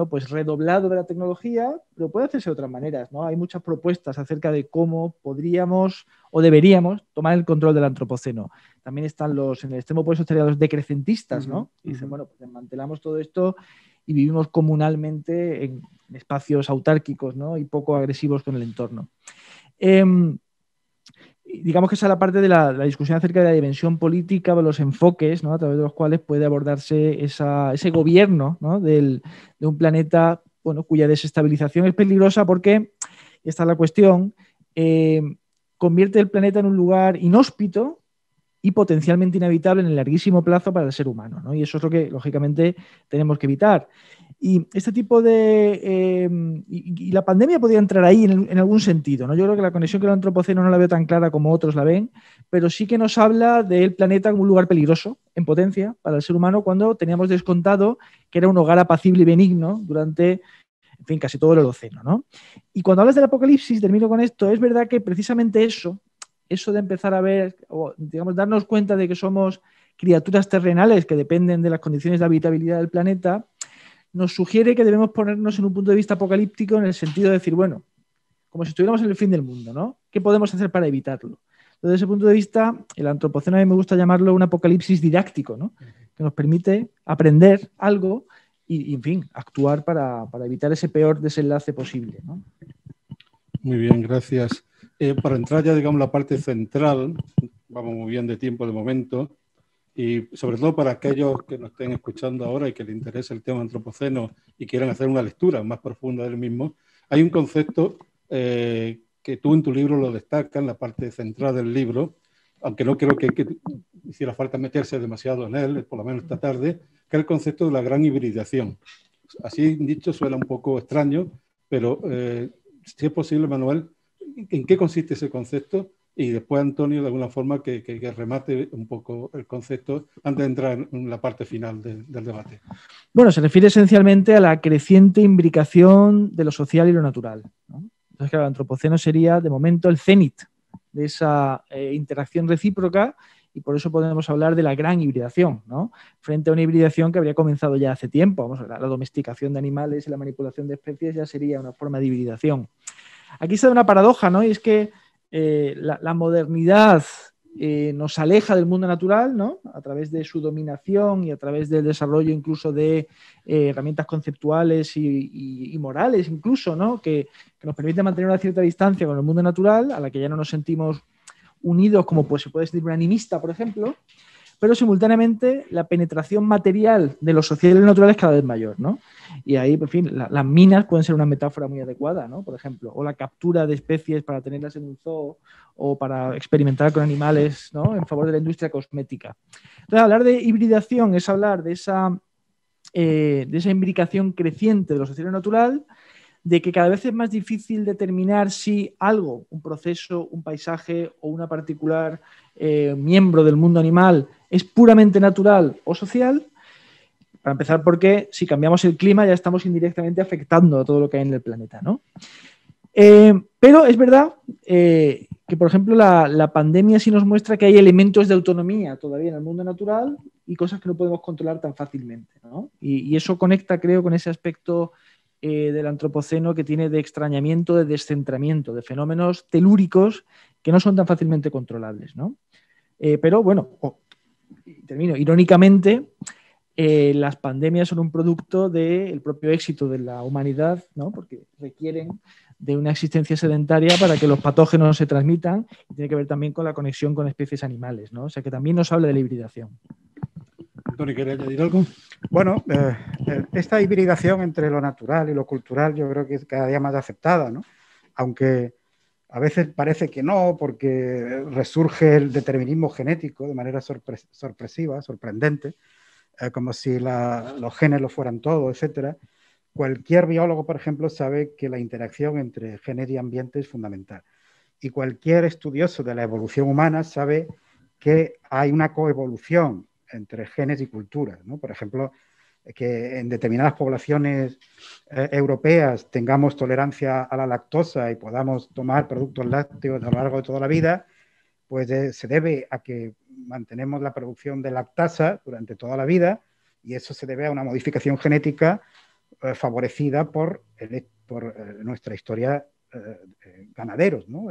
[SPEAKER 4] pues redoblado de la tecnología, pero puede hacerse de otras maneras, ¿no? Hay muchas propuestas acerca de cómo podríamos o deberíamos tomar el control del antropoceno. También están en el extremo opuesto estarían los decrecentistas, ¿no? Y dicen, bueno, pues desmantelamos todo esto y vivimos comunalmente en espacios autárquicos, ¿no? Y poco agresivos con el entorno. Digamos que esa es la parte de la discusión acerca de la dimensión política, de los enfoques, ¿no? A través de los cuales puede abordarse ese gobierno, ¿no? de un planeta, bueno, cuya desestabilización es peligrosa porque, y esta es la cuestión, convierte el planeta en un lugar inhóspito y potencialmente inhabitable en el larguísimo plazo para el ser humano, ¿no? Y eso es lo que, lógicamente, tenemos que evitar. Y este tipo de... y la pandemia podría entrar ahí en algún sentido, ¿no? Yo creo que la conexión con el antropoceno no la veo tan clara como otros la ven, pero sí que nos habla del planeta como un lugar peligroso, en potencia, para el ser humano, cuando teníamos descontado que era un hogar apacible y benigno durante, en fin, casi todo el Holoceno, ¿no? Y cuando hablas del apocalipsis, termino con esto, es verdad que precisamente eso eso de empezar a ver, o digamos, darnos cuenta de que somos criaturas terrenales que dependen de las condiciones de habitabilidad del planeta, nos sugiere que debemos ponernos en un punto de vista apocalíptico en el sentido de decir, bueno, como si estuviéramos en el fin del mundo, ¿no? ¿Qué podemos hacer para evitarlo? Desde ese punto de vista, el antropoceno a mí me gusta llamarlo un apocalipsis didáctico, ¿no? Que nos permite aprender algo y en fin, actuar para evitar ese peor desenlace posible, ¿no?
[SPEAKER 3] Muy bien, gracias. Para entrar ya, digamos, la parte central, vamos muy bien de tiempo de momento, y sobre todo para aquellos que nos estén escuchando ahora y que les interese el tema antropoceno y quieran hacer una lectura más profunda del mismo, hay un concepto que tú en tu libro lo destacas, en la parte central del libro, aunque no creo que hiciera falta meterse demasiado en él, por lo menos esta tarde, que es el concepto de la gran hibridación. Así dicho, suena un poco extraño, pero si es posible, Manuel, ¿en qué consiste ese concepto? Y después Antonio, de alguna forma, que remate un poco el concepto antes de entrar en la parte final del debate.
[SPEAKER 4] Bueno, se refiere esencialmente a la creciente imbricación de lo social y lo natural, ¿no? Entonces, claro, el antropoceno sería, de momento, el cenit de esa interacción recíproca, y por eso podemos hablar de la gran hibridación, ¿no? Frente a una hibridación que habría comenzado ya hace tiempo. Vamos, la domesticación de animales y la manipulación de especies ya sería una forma de hibridación. Aquí se da una paradoja, ¿no? Y es que la modernidad nos aleja del mundo natural, ¿no? A través de su dominación y a través del desarrollo incluso de herramientas conceptuales y morales incluso, ¿no? Que nos permiten mantener una cierta distancia con el mundo natural, a la que ya no nos sentimos unidos, como pues se puede sentir un animista, por ejemplo, pero simultáneamente la penetración material de lo social y lo natural es cada vez mayor, ¿no? Y ahí, en fin, las minas pueden ser una metáfora muy adecuada, ¿no? Por ejemplo, o la captura de especies para tenerlas en un zoo o para experimentar con animales, ¿no? En favor de la industria cosmética. Entonces, hablar de hibridación es hablar de esa imbricación creciente de lo social y lo natural, de que cada vez es más difícil determinar si algo, un proceso, un paisaje o una particular miembro del mundo animal es puramente natural o social. Para empezar, porque si cambiamos el clima ya estamos indirectamente afectando a todo lo que hay en el planeta, ¿no? Pero es verdad que, por ejemplo, la pandemia sí nos muestra que hay elementos de autonomía todavía en el mundo natural y cosas que no podemos controlar tan fácilmente, ¿no? Y eso conecta, creo, con ese aspecto del antropoceno que tiene de extrañamiento, de descentramiento, de fenómenos telúricos que no son tan fácilmente controlables, ¿no? Pero bueno, termino, irónicamente, las pandemias son un producto del propio éxito de la humanidad, ¿no? Porque requieren de una existencia sedentaria para que los patógenos se transmitan, y tiene que ver también con la conexión con especies animales, ¿no? O sea que también nos habla de la hibridación.
[SPEAKER 3] Antonio, ¿quiere añadir algo?
[SPEAKER 5] Bueno, esta hibridación entre lo natural y lo cultural yo creo que es cada día más aceptada, ¿no? Aunque a veces parece que no, porque resurge el determinismo genético de manera sorpresiva, sorprendente, como si los genes lo fueran todo, etcétera. Cualquier biólogo, por ejemplo, sabe que la interacción entre genes y ambiente es fundamental. Y cualquier estudioso de la evolución humana sabe que hay una coevolución entre genes y culturas, ¿no? Por ejemplo, que en determinadas poblaciones europeas tengamos tolerancia a la lactosa y podamos tomar productos lácteos a lo largo de toda la vida, pues se debe a que mantenemos la producción de lactasa durante toda la vida, y eso se debe a una modificación genética favorecida por nuestra historia ganaderos, ¿no?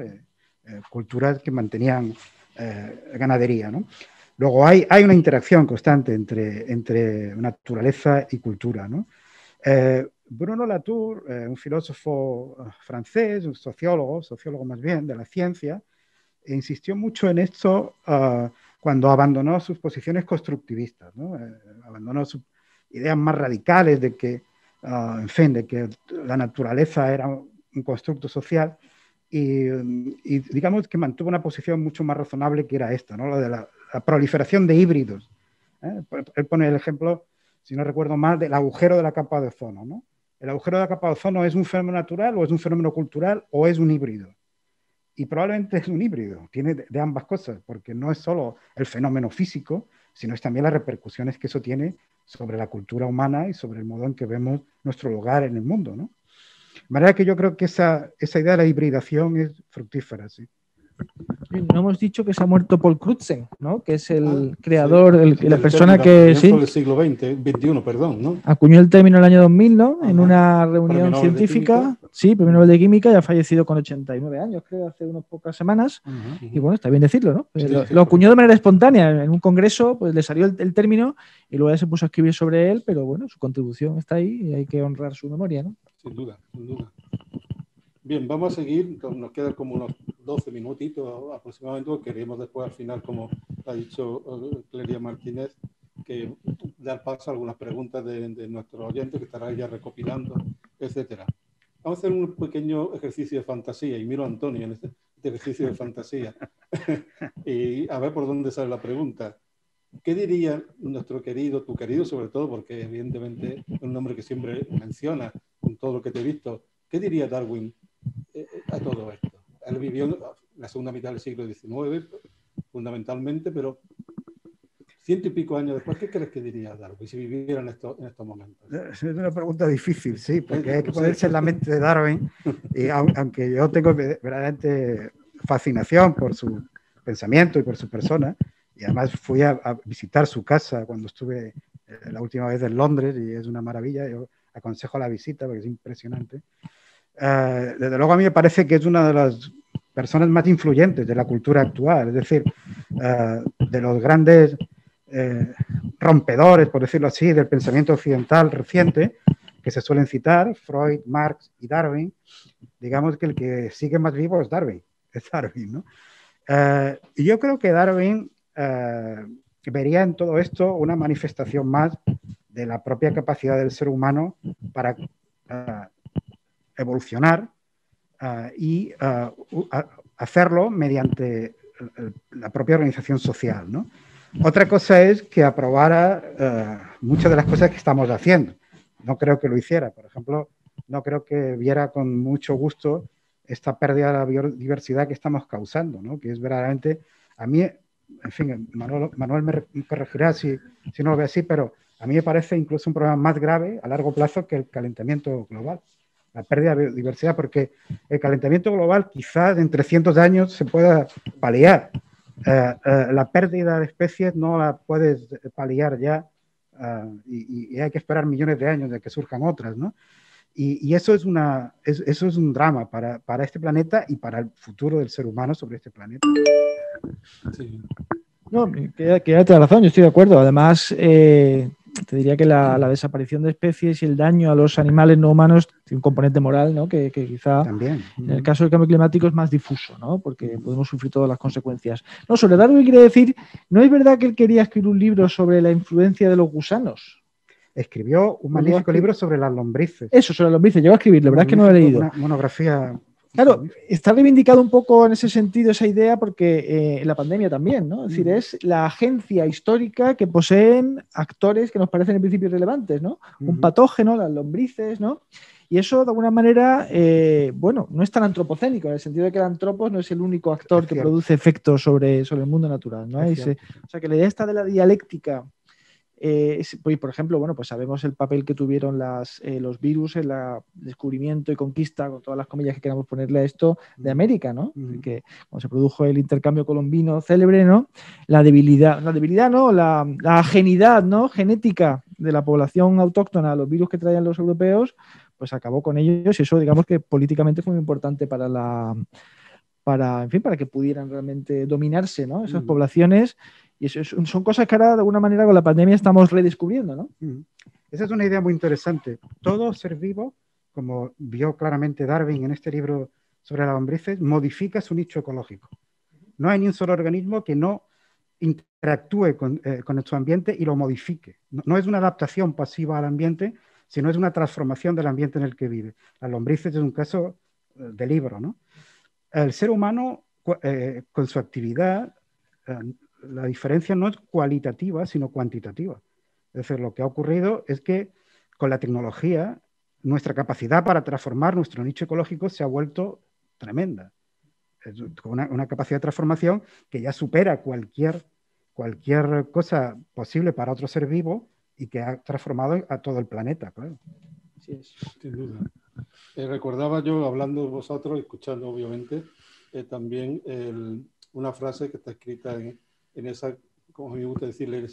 [SPEAKER 5] Culturas que mantenían ganadería, ¿no? Luego hay una interacción constante entre naturaleza y cultura, ¿no? Bruno Latour, un filósofo francés, un sociólogo más bien de la ciencia, insistió mucho en esto cuando abandonó sus posiciones constructivistas, ¿no? Abandonó sus ideas más radicales de que, en fin, de que la naturaleza era un constructo social y digamos que mantuvo una posición mucho más razonable, que era esta, ¿no? Lo de la proliferación de híbridos. Él pone el ejemplo, si no recuerdo mal, del agujero de la capa de ozono, ¿no? ¿El agujero de la capa de ozono es un fenómeno natural o es un fenómeno cultural o es un híbrido? Y probablemente es un híbrido, tiene de ambas cosas, porque no es solo el fenómeno físico, sino es también las repercusiones que eso tiene sobre la cultura humana y sobre el modo en que vemos nuestro lugar en el mundo, ¿no? De manera que yo creo que esa idea de la hibridación es fructífera, sí.
[SPEAKER 4] No hemos dicho que se ha muerto Paul Crutzen, ¿no? Que es el creador, la persona que sí,
[SPEAKER 3] del siglo XXI, perdón, ¿no?
[SPEAKER 4] Acuñó el término en el año 2000, ¿no? En una reunión científica. Sí, premio Nobel de Química, ya ha fallecido con 89 años, creo, hace unas pocas semanas. Y bueno, está bien decirlo, ¿no? Lo acuñó de manera espontánea. En un congreso, pues le salió el término y luego ya se puso a escribir sobre él, pero bueno, su contribución está ahí y hay que honrar su memoria, ¿no?
[SPEAKER 3] Sin duda, sin duda. Bien, vamos a seguir, nos quedan como unos 12 minutitos aproximadamente, porque queremos después al final, como ha dicho Clelia Martínez, que dar paso a algunas preguntas de nuestros oyentes que estarán ya recopilando, etcétera. Vamos a hacer un pequeño ejercicio de fantasía, y miro a Antonio en este ejercicio de fantasía, y a ver por dónde sale la pregunta. ¿Qué diría nuestro querido, tu querido sobre todo, porque evidentemente es un nombre que siempre menciona en todo lo que te he visto, qué diría Darwin a todo esto? Él vivió en la segunda mitad del siglo XIX, fundamentalmente, pero 100 y pico años después, ¿qué crees que diría Darwin si viviera en estos momentos?
[SPEAKER 5] Es una pregunta difícil, sí, porque hay que ponerse en la mente de Darwin, y aunque yo tengo verdaderamente fascinación por su pensamiento y por su persona, y además fui a visitar su casa cuando estuve la última vez en Londres, y es una maravilla, yo aconsejo la visita porque es impresionante. Desde luego a mí me parece que es una de las personas más influyentes de la cultura actual, es decir, de los grandes rompedores, por decirlo así, del pensamiento occidental reciente, que se suelen citar, Freud, Marx y Darwin. Digamos que el que sigue más vivo es Darwin, ¿no? Y yo creo que Darwin vería en todo esto una manifestación más de la propia capacidad del ser humano para evolucionar y hacerlo mediante la propia organización social, ¿no? Otra cosa es que aprobara muchas de las cosas que estamos haciendo. No creo que lo hiciera. Por ejemplo, no creo que viera con mucho gusto esta pérdida de la biodiversidad que estamos causando, ¿no? Que es verdaderamente, a mí, en fin, Manuel me corregirá si no lo ve así, pero a mí me parece incluso un problema más grave a largo plazo que el calentamiento global, la pérdida de biodiversidad, porque el calentamiento global quizás en 300 años se pueda paliar. La pérdida de especies no la puedes paliar ya y hay que esperar millones de años de que surjan otras, ¿no? Y eso es un drama para este planeta y para el futuro del ser humano sobre este planeta.
[SPEAKER 4] Sí. No, que te da razón, yo estoy de acuerdo. Además, te diría que la desaparición de especies y el daño a los animales no humanos tiene un componente moral, ¿no? Que quizá
[SPEAKER 5] también
[SPEAKER 4] en el caso del cambio climático es más difuso, ¿no? Porque podemos sufrir todas las consecuencias. No, sobre Darwin quiere decir, ¿no es verdad que él quería escribir un libro sobre la influencia de los gusanos?
[SPEAKER 5] Escribió un magnífico libro sobre las lombrices.
[SPEAKER 4] Eso, sobre las lombrices, llegó a escribirlo, la verdad es que no lo he leído.
[SPEAKER 5] Una monografía.
[SPEAKER 4] Claro, está reivindicado un poco en ese sentido esa idea porque en la pandemia también, ¿no? Es decir, es la agencia histórica que poseen actores que nos parecen en principio irrelevantes, ¿no? Un patógeno, las lombrices, ¿no? Y eso, de alguna manera, bueno, no es tan antropocénico, en el sentido de que el antropos no es el único actor que produce efectos sobre el mundo natural, ¿no? O sea, que la idea esta de la dialéctica, pues, por ejemplo, bueno, pues sabemos el papel que tuvieron los virus en el descubrimiento y conquista, con todas las comillas que queramos ponerle a esto, de América, ¿no? Que cuando se produjo el intercambio colombino célebre, ¿no? La debilidad no, la ajenidad, ¿no? Genética de la población autóctona a los virus que traían los europeos, pues acabó con ellos, y eso, digamos, que políticamente fue muy importante para que pudieran realmente dominarse, ¿no? Esas poblaciones. Y eso son cosas que ahora, de alguna manera, con la pandemia estamos redescubriendo, ¿no?
[SPEAKER 5] Esa es una idea muy interesante. Todo ser vivo, como vio claramente Darwin en este libro sobre las lombrices, modifica su nicho ecológico. No hay ni un solo organismo que no interactúe con su ambiente y lo modifique. No es una adaptación pasiva al ambiente, sino es una transformación del ambiente en el que vive. Las lombrices es un caso de libro, ¿no? El ser humano, con su actividad, la diferencia no es cualitativa, sino cuantitativa. Es decir, lo que ha ocurrido es que con la tecnología, nuestra capacidad para transformar nuestro nicho ecológico se ha vuelto tremenda. Es una capacidad de transformación que ya supera cualquier cosa posible para otro ser vivo y que ha transformado a todo el planeta, claro.
[SPEAKER 3] Sí, sin duda. Recordaba yo, hablando de vosotros, escuchando obviamente, también una frase que está escrita en esa, como me gusta decirle,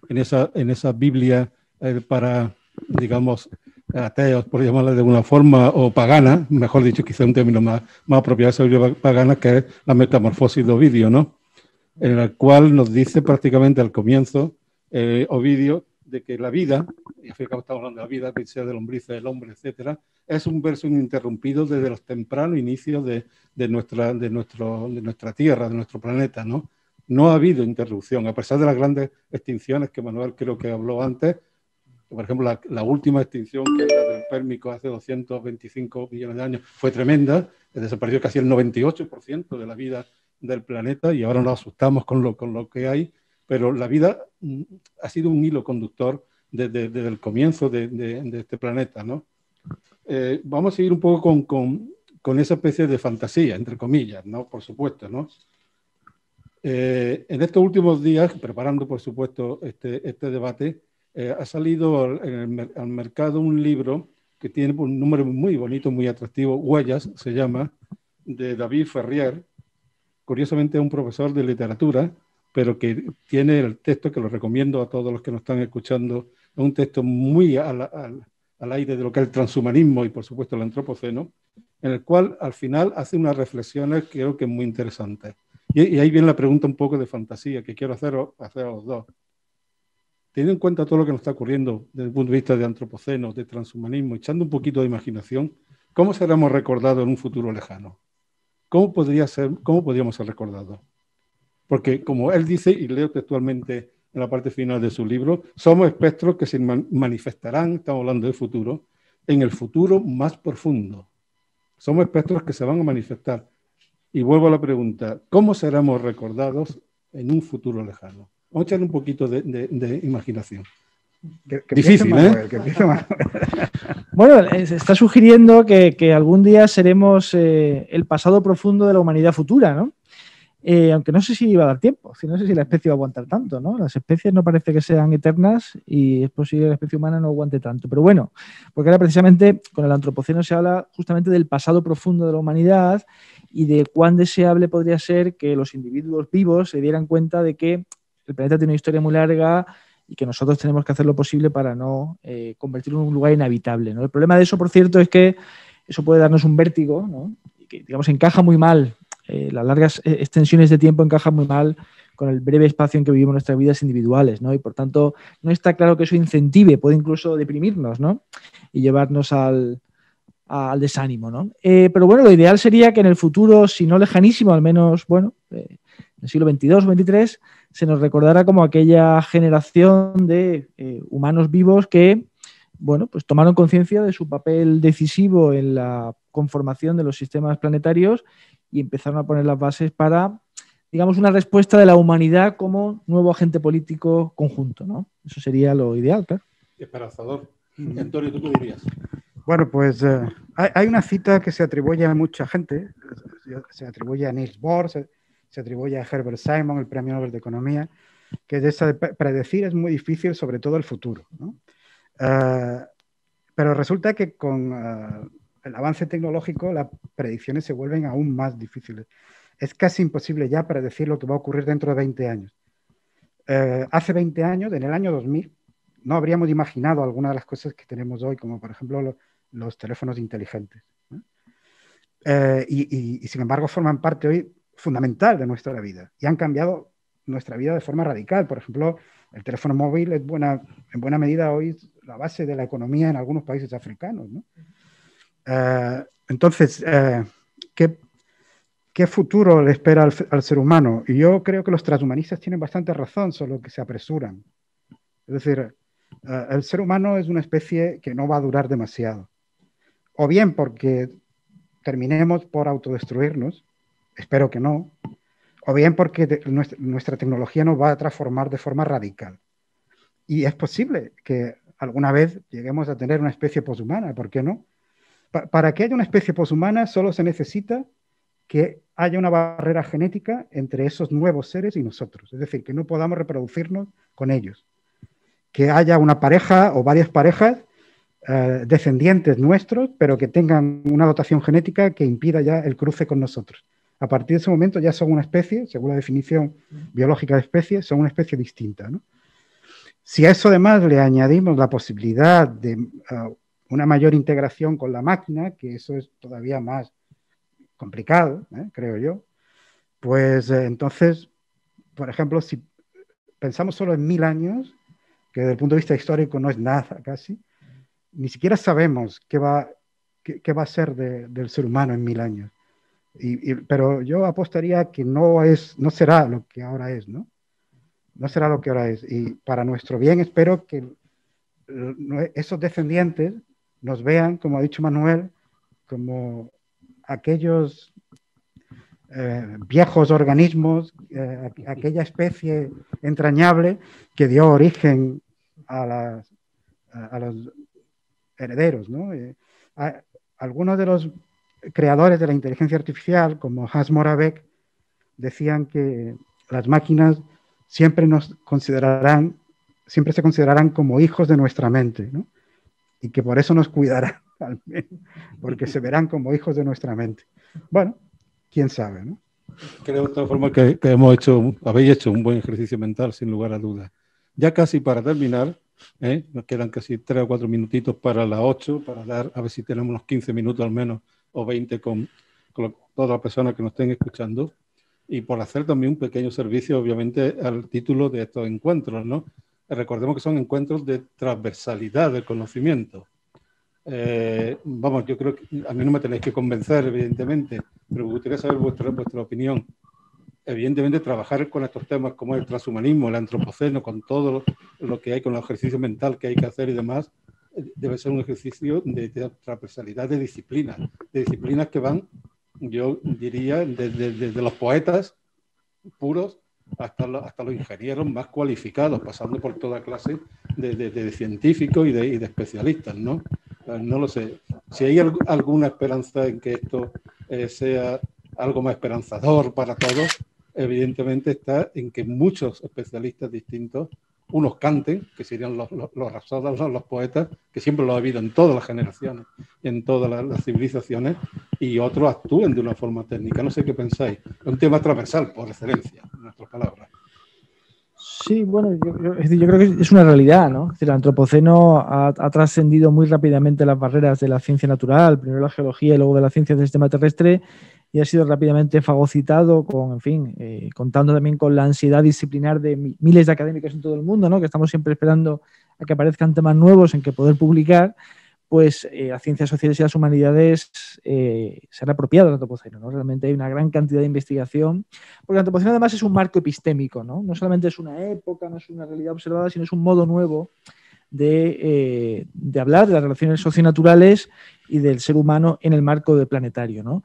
[SPEAKER 3] en esa Biblia para, digamos, ateos, por llamarla de alguna forma, o pagana, mejor dicho, quizá un término más apropiado, esa Biblia pagana, que es la Metamorfosis de Ovidio, ¿no? En la cual nos dice prácticamente al comienzo Ovidio de que la vida, y al fin y al cabo estamos hablando de la vida, que sea de lombrices, del hombre, etcétera, es un verso ininterrumpido desde los tempranos inicios de nuestra Tierra, de nuestro planeta, ¿no? No ha habido interrupción, a pesar de las grandes extinciones que Manuel creo que habló antes. Por ejemplo, la última extinción, que era del Pérmico hace 225 millones de años, fue tremenda, desapareció casi el 98% de la vida del planeta y ahora nos asustamos con lo que hay, pero la vida ha sido un hilo conductor desde el comienzo de este planeta, ¿no? Vamos a seguir un poco con esa especie de fantasía, entre comillas, ¿no? Por supuesto, ¿no? En estos últimos días, preparando, por supuesto, este debate, ha salido al mercado un libro que tiene un número muy bonito, muy atractivo, Huellas, se llama, de David Ferrier. Curiosamente es un profesor de literatura, pero que tiene el texto, que lo recomiendo a todos los que nos están escuchando, es un texto muy al aire de lo que es el transhumanismo y, por supuesto, el antropoceno, en el cual, al final, hace unas reflexiones que creo que es muy interesantes. Y ahí viene la pregunta un poco de fantasía que quiero hacer a los dos. Teniendo en cuenta todo lo que nos está ocurriendo desde el punto de vista de antropoceno, de transhumanismo, echando un poquito de imaginación, ¿cómo seremos recordados en un futuro lejano? ¿Cómo podríamos ser recordados? Porque, como él dice, y leo textualmente en la parte final de su libro, somos espectros que se manifestarán, estamos hablando del futuro, en el futuro más profundo. Somos espectros que se van a manifestar. Y vuelvo a la pregunta, ¿cómo seremos recordados en un futuro lejano? Vamos a echarle un poquito de imaginación. Difícil, Manuel,
[SPEAKER 4] Bueno, se está sugiriendo que algún día seremos el pasado profundo de la humanidad futura, ¿no? Aunque no sé si va a dar tiempo, no sé si la especie va a aguantar tanto, ¿no? Las especies no parece que sean eternas y es posible que la especie humana no aguante tanto. Pero bueno, porque ahora precisamente con el antropoceno se habla justamente del pasado profundo de la humanidad y de cuán deseable podría ser que los individuos vivos se dieran cuenta de que el planeta tiene una historia muy larga y que nosotros tenemos que hacer lo posible para no convertirlo en un lugar inhabitable, ¿no? El problema de eso, por cierto, es que eso puede darnos un vértigo, ¿no? Y que, digamos, encaja muy mal. Las largas extensiones de tiempo encajan muy mal con el breve espacio en que vivimos nuestras vidas individuales, ¿no? Y por tanto, no está claro que eso incentive, puede incluso deprimirnos, ¿no? Y llevarnos al desánimo, ¿no? Pero bueno, lo ideal sería que en el futuro, si no lejanísimo, al menos, bueno, en el siglo XXII o XXIII, se nos recordara como aquella generación de humanos vivos que, bueno, pues tomaron conciencia de su papel decisivo en la conformación de los sistemas planetarios y empezaron a poner las bases para, digamos, una respuesta de la humanidad como nuevo agente político conjunto, ¿no? Eso sería lo ideal, claro.
[SPEAKER 3] Esperanzador. Antonio, ¿tú qué dirías?
[SPEAKER 5] Bueno, pues hay una cita que se atribuye a mucha gente, se atribuye a Niels Bohr, se atribuye a Herbert Simon, el Premio Nobel de Economía, que es esa de predecir es muy difícil, sobre todo el futuro, ¿no? Pero resulta que con el avance tecnológico las predicciones se vuelven aún más difíciles. Es casi imposible ya predecir lo que va a ocurrir dentro de 20 años. Hace 20 años, en el año 2000, no habríamos imaginado algunas de las cosas que tenemos hoy, como por ejemplo los teléfonos inteligentes, ¿no? Y sin embargo forman parte hoy fundamental de nuestra vida y han cambiado nuestra vida de forma radical. Por ejemplo, el teléfono móvil es en buena medida hoy la base de la economía en algunos países africanos, ¿no? Entonces, ¿qué futuro le espera al ser humano? Y yo creo que los transhumanistas tienen bastante razón, solo que se apresuran. Es decir, el ser humano es una especie que no va a durar demasiado. O bien porque terminemos por autodestruirnos, espero que no, o bien porque nuestra tecnología nos va a transformar de forma radical. Y es posible que alguna vez lleguemos a tener una especie poshumana, ¿por qué no? Para que haya una especie poshumana solo se necesita que haya una barrera genética entre esos nuevos seres y nosotros. Es decir, que no podamos reproducirnos con ellos. Que haya una pareja o varias parejas descendientes nuestros, pero que tengan una dotación genética que impida ya el cruce con nosotros. a partir de ese momento ya son una especie, según la definición biológica de especie, son una especie distinta, ¿no? Si a eso además le añadimos la posibilidad de una mayor integración con la máquina, que eso es todavía más complicado, creo yo, pues entonces, por ejemplo, si pensamos solo en 1000 años, que desde el punto de vista histórico no es nada casi, ni siquiera sabemos qué va a ser del ser humano en 1000 años. Pero yo apostaría que no será lo que ahora es, ¿no? No será lo que ahora es. Y para nuestro bien espero que esos descendientes nos vean, como ha dicho Manuel, como aquellos viejos organismos, aquella especie entrañable que dio origen a los herederos, ¿no? Algunos de los creadores de la inteligencia artificial, como Hans Moravec, decían que las máquinas siempre se considerarán como hijos de nuestra mente, ¿no? Y que por eso nos cuidarán, porque se verán como hijos de nuestra mente. Bueno, quién sabe, ¿no?
[SPEAKER 3] Creo de todas formas que habéis hecho un buen ejercicio mental, sin lugar a dudas. Ya casi para terminar, nos quedan casi 3 o 4 minutitos para las 8, para dar, a ver si tenemos unos 15 minutos al menos, o 20 con todas las personas que nos estén escuchando, y por hacer también un pequeño servicio, obviamente, al título de estos encuentros, ¿no? Recordemos que son encuentros de transversalidad del conocimiento. Vamos, yo creo que a mí no me tenéis que convencer, evidentemente, pero me gustaría saber vuestra opinión. Evidentemente, trabajar con estos temas como el transhumanismo, el antropoceno, con todo lo que hay, con el ejercicio mental que hay que hacer y demás, debe ser un ejercicio de transversalidad de disciplinas que van, yo diría, desde los poetas puros hasta los ingenieros más cualificados, pasando por toda clase de científicos y de especialistas, ¿no? No lo sé. Si hay alguna esperanza en que esto sea algo más esperanzador para todos, evidentemente está en que muchos especialistas distintos, unos canten, que serían los rapsodas, los poetas, que siempre lo ha habido en todas las generaciones, en todas las civilizaciones, y otros actúen de una forma técnica. No sé qué pensáis. Es un tema transversal, por excelencia, en nuestras palabras.
[SPEAKER 4] Sí, bueno, yo creo que es una realidad, ¿no? Es decir, el antropoceno ha trascendido muy rápidamente las barreras de la ciencia natural, primero la geología y luego de la ciencia del sistema terrestre, y ha sido rápidamente fagocitado contando también con la ansiedad disciplinar de miles de académicos en todo el mundo, ¿no? Que estamos siempre esperando a que aparezcan temas nuevos en que poder publicar. Pues las ciencias sociales y las humanidades se han apropiado del antropoceno, ¿no? Realmente hay una gran cantidad de investigación, porque el antropoceno además es un marco epistémico, ¿no? No solamente es una época, no es una realidad observada, sino es un modo nuevo de hablar de las relaciones socionaturales y del ser humano en el marco del planetario, ¿no?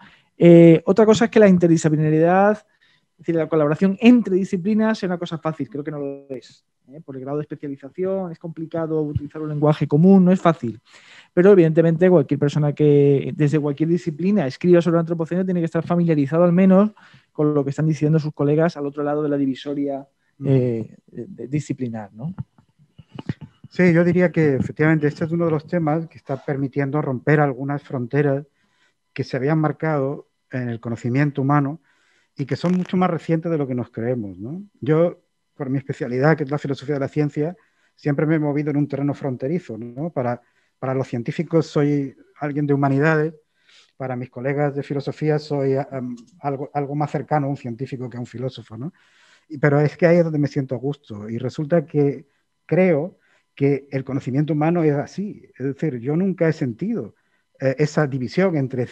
[SPEAKER 4] Otra cosa es que la interdisciplinariedad, es decir, la colaboración entre disciplinas, es una cosa fácil, creo que no lo es. Por el grado de especialización, es complicado utilizar un lenguaje común, no es fácil. Pero evidentemente cualquier persona que desde cualquier disciplina escriba sobre el antropoceno tiene que estar familiarizado al menos con lo que están diciendo sus colegas al otro lado de la divisoria disciplinar, ¿no?
[SPEAKER 5] Sí, yo diría que efectivamente este es uno de los temas que está permitiendo romper algunas fronteras que se habían marcado en el conocimiento humano y que son mucho más recientes de lo que nos creemos, ¿no? Yo, por mi especialidad, que es la filosofía de la ciencia, siempre me he movido en un terreno fronterizo, ¿no? Para los científicos soy alguien de humanidades, para mis colegas de filosofía soy algo más cercano a un científico que a un filósofo, ¿no? Pero es que ahí es donde me siento a gusto y resulta que creo que el conocimiento humano es así. Es decir, yo nunca he sentido esa división entre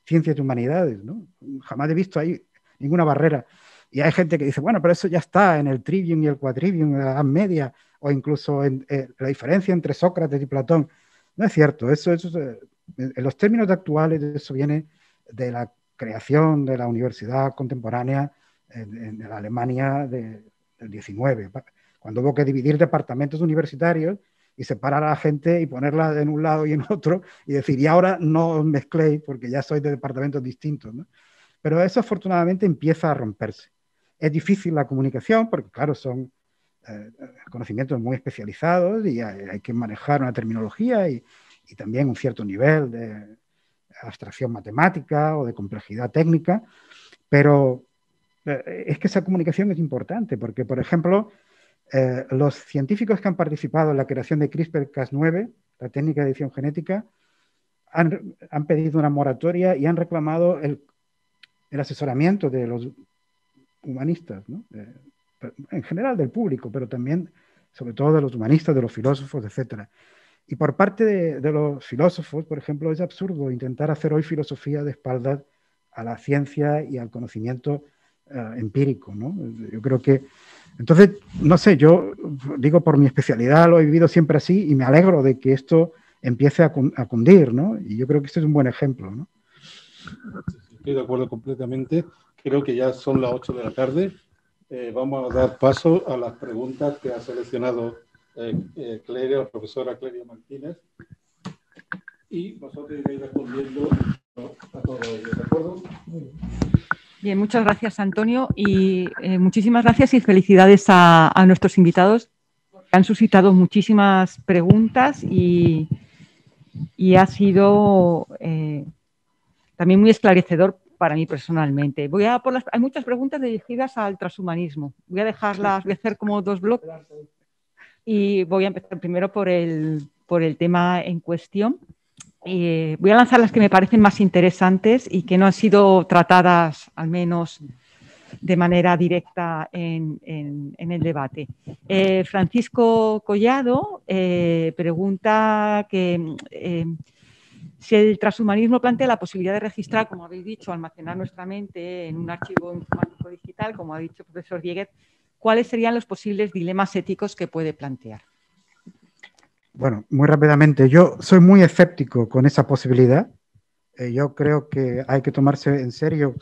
[SPEAKER 5] ciencias y humanidades, ¿no? Jamás he visto ahí ninguna barrera. Y hay gente que dice, bueno, pero eso ya está en el trivium y el quadrivium, en la Edad Media, o incluso en la diferencia entre Sócrates y Platón. No es cierto. Eso en los términos actuales, eso viene de la creación de la universidad contemporánea en la Alemania del 19, cuando hubo que dividir departamentos universitarios y separar a la gente y ponerla en un lado y en otro y decir, y ahora no os mezcléis porque ya sois de departamentos distintos, ¿no? Pero eso afortunadamente empieza a romperse. Es difícil la comunicación porque, claro, son conocimientos muy especializados y hay que manejar una terminología y también un cierto nivel de abstracción matemática o de complejidad técnica, Pero es que esa comunicación es importante porque, por ejemplo, los científicos que han participado en la creación de CRISPR-Cas9, la técnica de edición genética, han pedido una moratoria y han reclamado el asesoramiento de los humanistas, ¿no? En general del público, pero también, sobre todo, de los humanistas, de los filósofos, etcétera. Y por parte de los filósofos, por ejemplo, es absurdo intentar hacer hoy filosofía de espaldas a la ciencia y al conocimiento empírico, ¿no? Yo creo que... Entonces, no sé, yo digo por mi especialidad, lo he vivido siempre así y me alegro de que esto empiece a cundir, ¿no? Y yo creo que este es un buen ejemplo, ¿no?
[SPEAKER 3] Estoy de acuerdo completamente. Creo que ya son las 8 de la tarde. Vamos a dar paso a las preguntas que ha seleccionado Clelia, la profesora Clelia Martínez, y vosotros iréis respondiendo a todo ello, ¿de acuerdo?
[SPEAKER 1] Bien, muchas gracias, Antonio, y muchísimas gracias y felicidades a nuestros invitados, que han suscitado muchísimas preguntas y ha sido también muy esclarecedor para mí personalmente. Hay muchas preguntas dirigidas al transhumanismo. Voy a hacer como 2 bloques y voy a empezar primero por el tema en cuestión. Voy a lanzar las que me parecen más interesantes y que no han sido tratadas, al menos de manera directa, en el debate. Francisco Collado pregunta que si el transhumanismo plantea la posibilidad de registrar, como habéis dicho, almacenar nuestra mente en un archivo informático digital, como ha dicho el profesor Dieguez, ¿cuáles serían los posibles dilemas éticos que puede plantear?
[SPEAKER 5] Bueno, muy rápidamente, yo soy muy escéptico con esa posibilidad. Yo creo que hay que tomarse en serio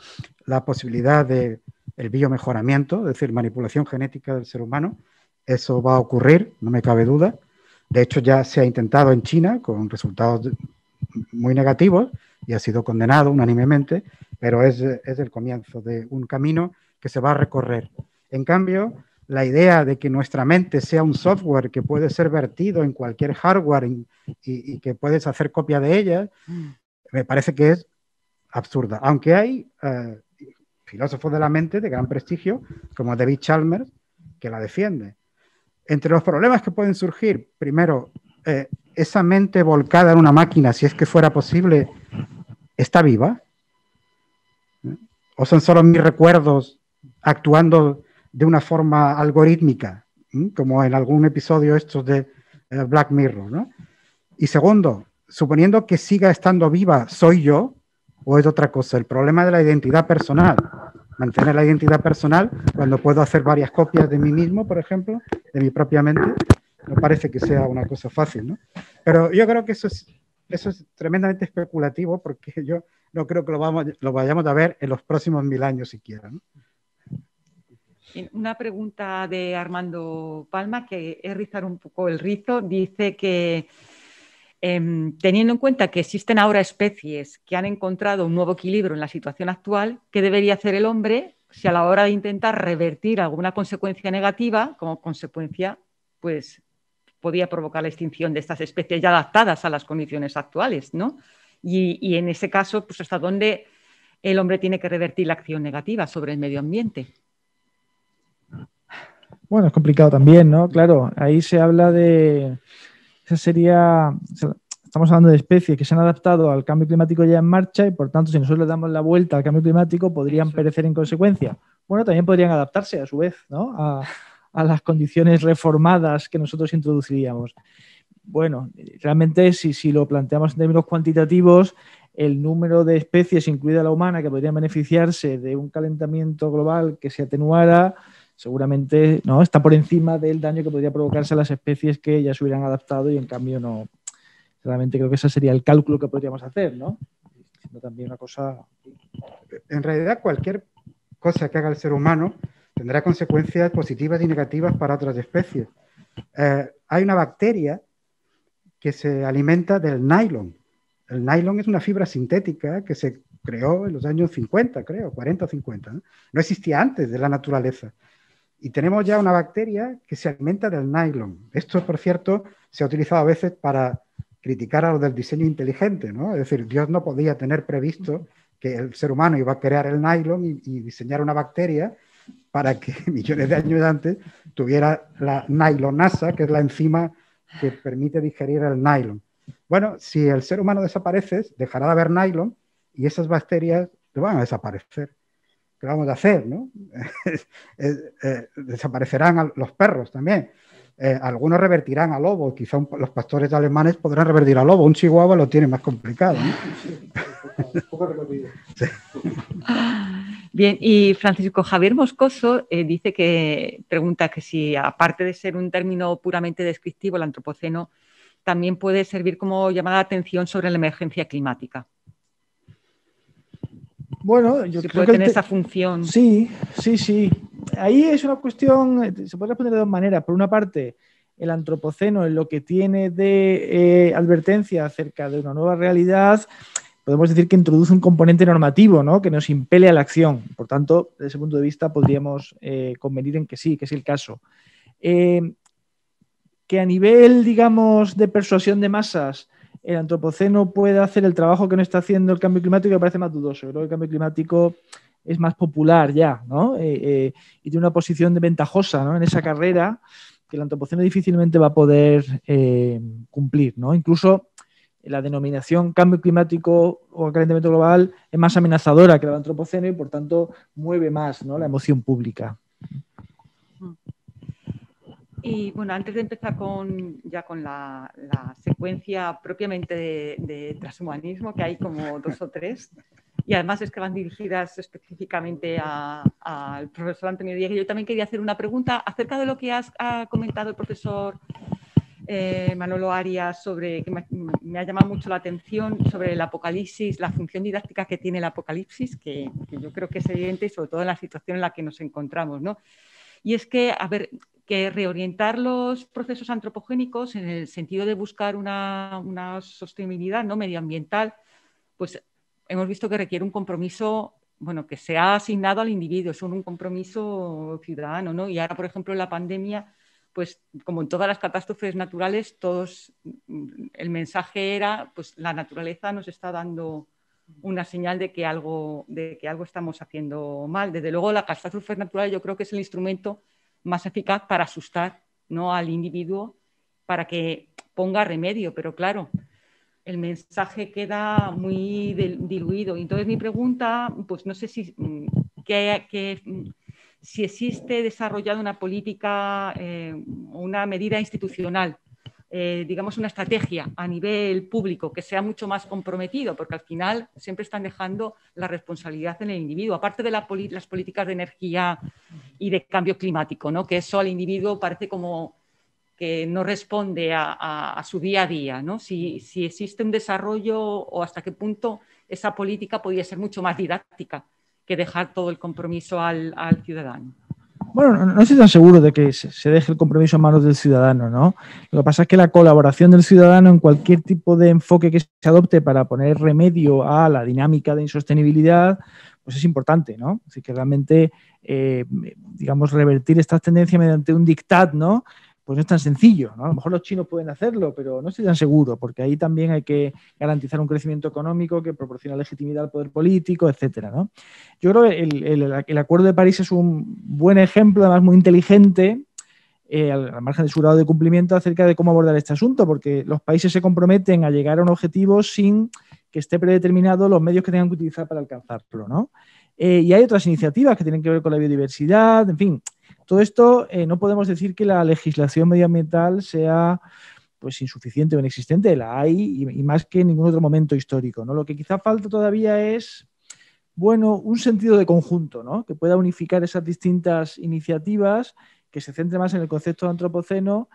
[SPEAKER 5] la posibilidad del biomejoramiento, es decir, manipulación genética del ser humano. Eso va a ocurrir, no me cabe duda. De hecho, ya se ha intentado en China con resultados muy negativos y ha sido condenado unánimemente, pero es el comienzo de un camino que se va a recorrer. En cambio, la idea de que nuestra mente sea un software que puede ser vertido en cualquier hardware y que puedes hacer copia de ella, me parece que es absurda. Aunque hay filósofos de la mente de gran prestigio, como David Chalmers, que la defiende. Entre los problemas que pueden surgir, primero, esa mente volcada en una máquina, si es que fuera posible, ¿está viva? ¿O son solo mis recuerdos actuando de una forma algorítmica, como en algún episodio estos de Black Mirror, ¿no? Y segundo, suponiendo que siga estando viva, ¿soy yo o es otra cosa? El problema de la identidad personal. Mantener la identidad personal cuando puedo hacer varias copias de mí mismo, por ejemplo, de mi propia mente, no parece que sea una cosa fácil, ¿no? Pero yo creo que eso es tremendamente especulativo porque yo no creo que lo vayamos a ver en los próximos 1000 años siquiera, ¿no?
[SPEAKER 1] Una pregunta de Armando Palma, que es rizar un poco el rizo. Dice que teniendo en cuenta que existen ahora especies que han encontrado un nuevo equilibrio en la situación actual, ¿qué debería hacer el hombre si a la hora de intentar revertir alguna consecuencia negativa, como consecuencia, pues podía provocar la extinción de estas especies ya adaptadas a las condiciones actuales, ¿no? Y en ese caso, pues hasta dónde el hombre tiene que revertir la acción negativa sobre el medio ambiente.
[SPEAKER 4] Bueno, es complicado también, ¿no? Claro, ahí se habla de... Esa sería... Estamos hablando de especies que se han adaptado al cambio climático ya en marcha y, por tanto, si nosotros le damos la vuelta al cambio climático, podrían perecer en consecuencia. Bueno, también podrían adaptarse a su vez, ¿no? a las condiciones reformadas que nosotros introduciríamos. Bueno, realmente si lo planteamos en términos cuantitativos, el número de especies, incluida la humana, que podrían beneficiarse de un calentamiento global que se atenuara, seguramente no está por encima del daño que podría provocarse a las especies que ya se hubieran adaptado y en cambio no. Realmente creo que ese sería el cálculo que podríamos hacer, ¿no? Siendo también una cosa...
[SPEAKER 5] En realidad, cualquier cosa que haga el ser humano tendrá consecuencias positivas y negativas para otras especies. Hay una bacteria que se alimenta del nylon. El nylon es una fibra sintética que se creó en los años 50, creo, 40 o 50. No existía antes de la naturaleza. Y tenemos ya una bacteria que se alimenta del nylon. Esto, por cierto, se ha utilizado a veces para criticar a lo del diseño inteligente, ¿no? Es decir, Dios no podía tener previsto que que el ser humano iba a crear el nylon y diseñar una bacteria para que millones de años antes tuviera la nylonasa, que es la enzima que permite digerir el nylon. Bueno, si el ser humano desaparece, dejará de haber nylon y esas bacterias van a desaparecer. ¿Qué vamos a hacer, no? Desaparecerán los perros también. Algunos revertirán a lobo, quizá los pastores alemanes podrán revertir a lobo. Un chihuahua lo tiene más complicado, ¿no? Poco recorrido. Sí.
[SPEAKER 1] Bien, y Francisco Javier Moscoso pregunta que si, aparte de ser un término puramente descriptivo, el antropoceno también puede servir como llamada de atención sobre la emergencia climática.
[SPEAKER 4] Bueno, yo
[SPEAKER 1] si
[SPEAKER 4] creo
[SPEAKER 1] puede
[SPEAKER 4] que
[SPEAKER 1] tener esa función.
[SPEAKER 4] Sí. Ahí es una cuestión, se puede responder de dos maneras. Por una parte, el antropoceno en lo que tiene de advertencia acerca de una nueva realidad, podemos decir que introduce un componente normativo, ¿no?, que nos impele a la acción. Por tanto, desde ese punto de vista podríamos convenir en que sí, que es el caso. Que a nivel, digamos, de persuasión de masas, el antropoceno pueda hacer el trabajo que no está haciendo el cambio climático, me parece más dudoso. Yo creo que el cambio climático es más popular ya, ¿no? Y tiene una posición de ventajosa, ¿no?, en esa carrera que el antropoceno difícilmente va a poder cumplir, ¿no? Incluso la denominación cambio climático o calentamiento global es más amenazadora que el antropoceno y, por tanto, mueve más, ¿no?, la emoción pública.
[SPEAKER 1] Y bueno, antes de empezar con la secuencia propiamente de transhumanismo, que hay como 2 o 3, y además es que van dirigidas específicamente al profesor Antonio Diego, yo también quería hacer una pregunta acerca de lo que ha comentado el profesor Manolo Arias, que me ha llamado mucho la atención, sobre el apocalipsis, la función didáctica que tiene el apocalipsis, que yo creo que es evidente, y sobre todo en la situación en la que nos encontramos, ¿no? Y es que, que reorientar los procesos antropogénicos en el sentido de buscar una sostenibilidad, ¿no?, medioambiental, pues hemos visto que requiere un compromiso, bueno, que se ha asignado al individuo, es un compromiso ciudadano, ¿no? Y ahora, por ejemplo, en la pandemia, pues como en todas las catástrofes naturales, el mensaje era, pues la naturaleza nos está dando una señal de que algo estamos haciendo mal. Desde luego, la catástrofe natural yo creo que es el instrumento más eficaz para asustar, ¿no?, al individuo, para que ponga remedio, pero claro, el mensaje queda muy diluido. Entonces mi pregunta, pues no sé si existe desarrollada una política, una medida institucional, digamos una estrategia a nivel público que sea mucho más comprometido, porque al final siempre están dejando la responsabilidad en el individuo, aparte de las políticas de energía y de cambio climático, ¿no?, que eso al individuo parece como que no responde a su día a día, ¿no? Si existe un desarrollo o hasta qué punto esa política podría ser mucho más didáctica que dejar todo el compromiso al ciudadano.
[SPEAKER 4] Bueno, no estoy tan seguro de que se deje el compromiso en manos del ciudadano, ¿no? Lo que pasa es que la colaboración del ciudadano en cualquier tipo de enfoque que se adopte para poner remedio a la dinámica de insostenibilidad, pues es importante, ¿no? Así que realmente, digamos, revertir estas tendencias mediante un dictat, ¿no?, pues no es tan sencillo, ¿no? A lo mejor los chinos pueden hacerlo, pero no estoy tan seguro, porque ahí también hay que garantizar un crecimiento económico que proporciona legitimidad al poder político, etcétera, ¿no? Yo creo que el Acuerdo de París es un buen ejemplo, además muy inteligente, al margen de su grado de cumplimiento, acerca de cómo abordar este asunto, porque los países se comprometen a llegar a un objetivo sin que esté predeterminado los medios que tengan que utilizar para alcanzarlo, ¿no? Y hay otras iniciativas que tienen que ver con la biodiversidad, en fin. Todo esto no podemos decir que la legislación medioambiental sea pues insuficiente o inexistente, la hay y más que en ningún otro momento histórico, ¿no? Lo que quizá falta todavía es, bueno, un sentido de conjunto, ¿no?, que pueda unificar esas distintas iniciativas, que se centre más en el concepto de antropoceno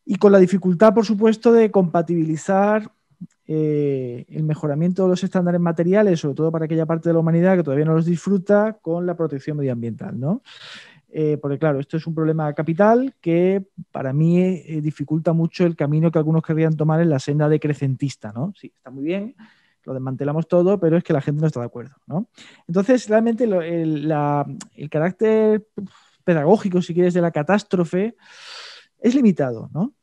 [SPEAKER 4] y con la dificultad, por supuesto, de compatibilizar el mejoramiento de los estándares materiales, sobre todo para aquella parte de la humanidad que todavía no los disfruta, con la protección medioambiental, ¿no? Porque claro, esto es un problema capital que para mí dificulta mucho el camino que algunos querrían tomar en la senda decrecentista, ¿no? Sí, está muy bien, lo desmantelamos todo, pero es que la gente no está de acuerdo, ¿no? Entonces, realmente el carácter pedagógico, si quieres, de la catástrofe es limitado, ¿no?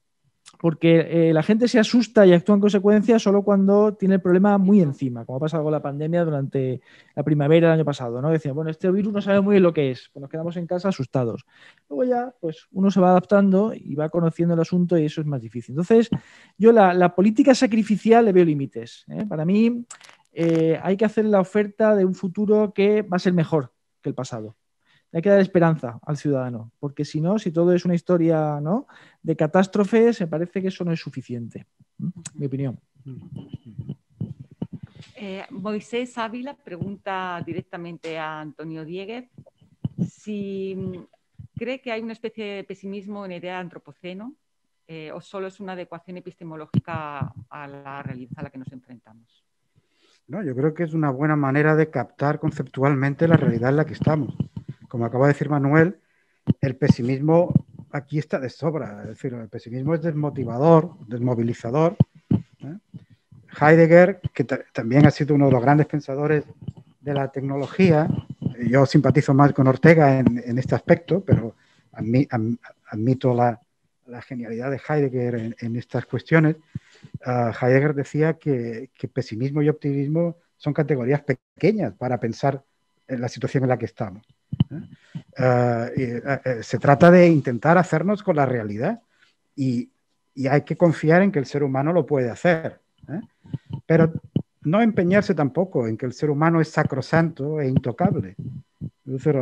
[SPEAKER 4] porque la gente se asusta y actúa en consecuencia solo cuando tiene el problema muy encima, como ha pasado con la pandemia durante la primavera del año pasado, ¿no? Decían, bueno, este virus no sabe muy bien lo que es, pues nos quedamos en casa asustados. Luego ya, pues uno se va adaptando y va conociendo el asunto y eso es más difícil. Entonces, yo la política sacrificial le veo límites, ¿eh? Para mí hay que hacer la oferta de un futuro que va a ser mejor que el pasado. Hay que dar esperanza al ciudadano, porque si no, si todo es una historia, ¿no?, de catástrofes, me parece que eso no es suficiente. Mi opinión.
[SPEAKER 1] Moisés Ávila pregunta directamente a Antonio Dieguez si cree que hay una especie de pesimismo en la idea de antropoceno o solo es una adecuación epistemológica a la realidad a la que nos enfrentamos.
[SPEAKER 5] No, yo creo que es una buena manera de captar conceptualmente la realidad en la que estamos. Como acaba de decir Manuel, el pesimismo aquí está de sobra. Es decir, el pesimismo es desmotivador, desmovilizador. Heidegger, que también ha sido uno de los grandes pensadores de la tecnología, yo simpatizo más con Ortega en este aspecto, pero admito la genialidad de Heidegger en estas cuestiones. Heidegger decía que pesimismo y optimismo son categorías pequeñas para pensar en la situación en la que estamos. Se trata de intentar hacernos con la realidad y hay que confiar en que el ser humano lo puede hacer, pero no empeñarse tampoco en que el ser humano es sacrosanto e intocable. Es decir,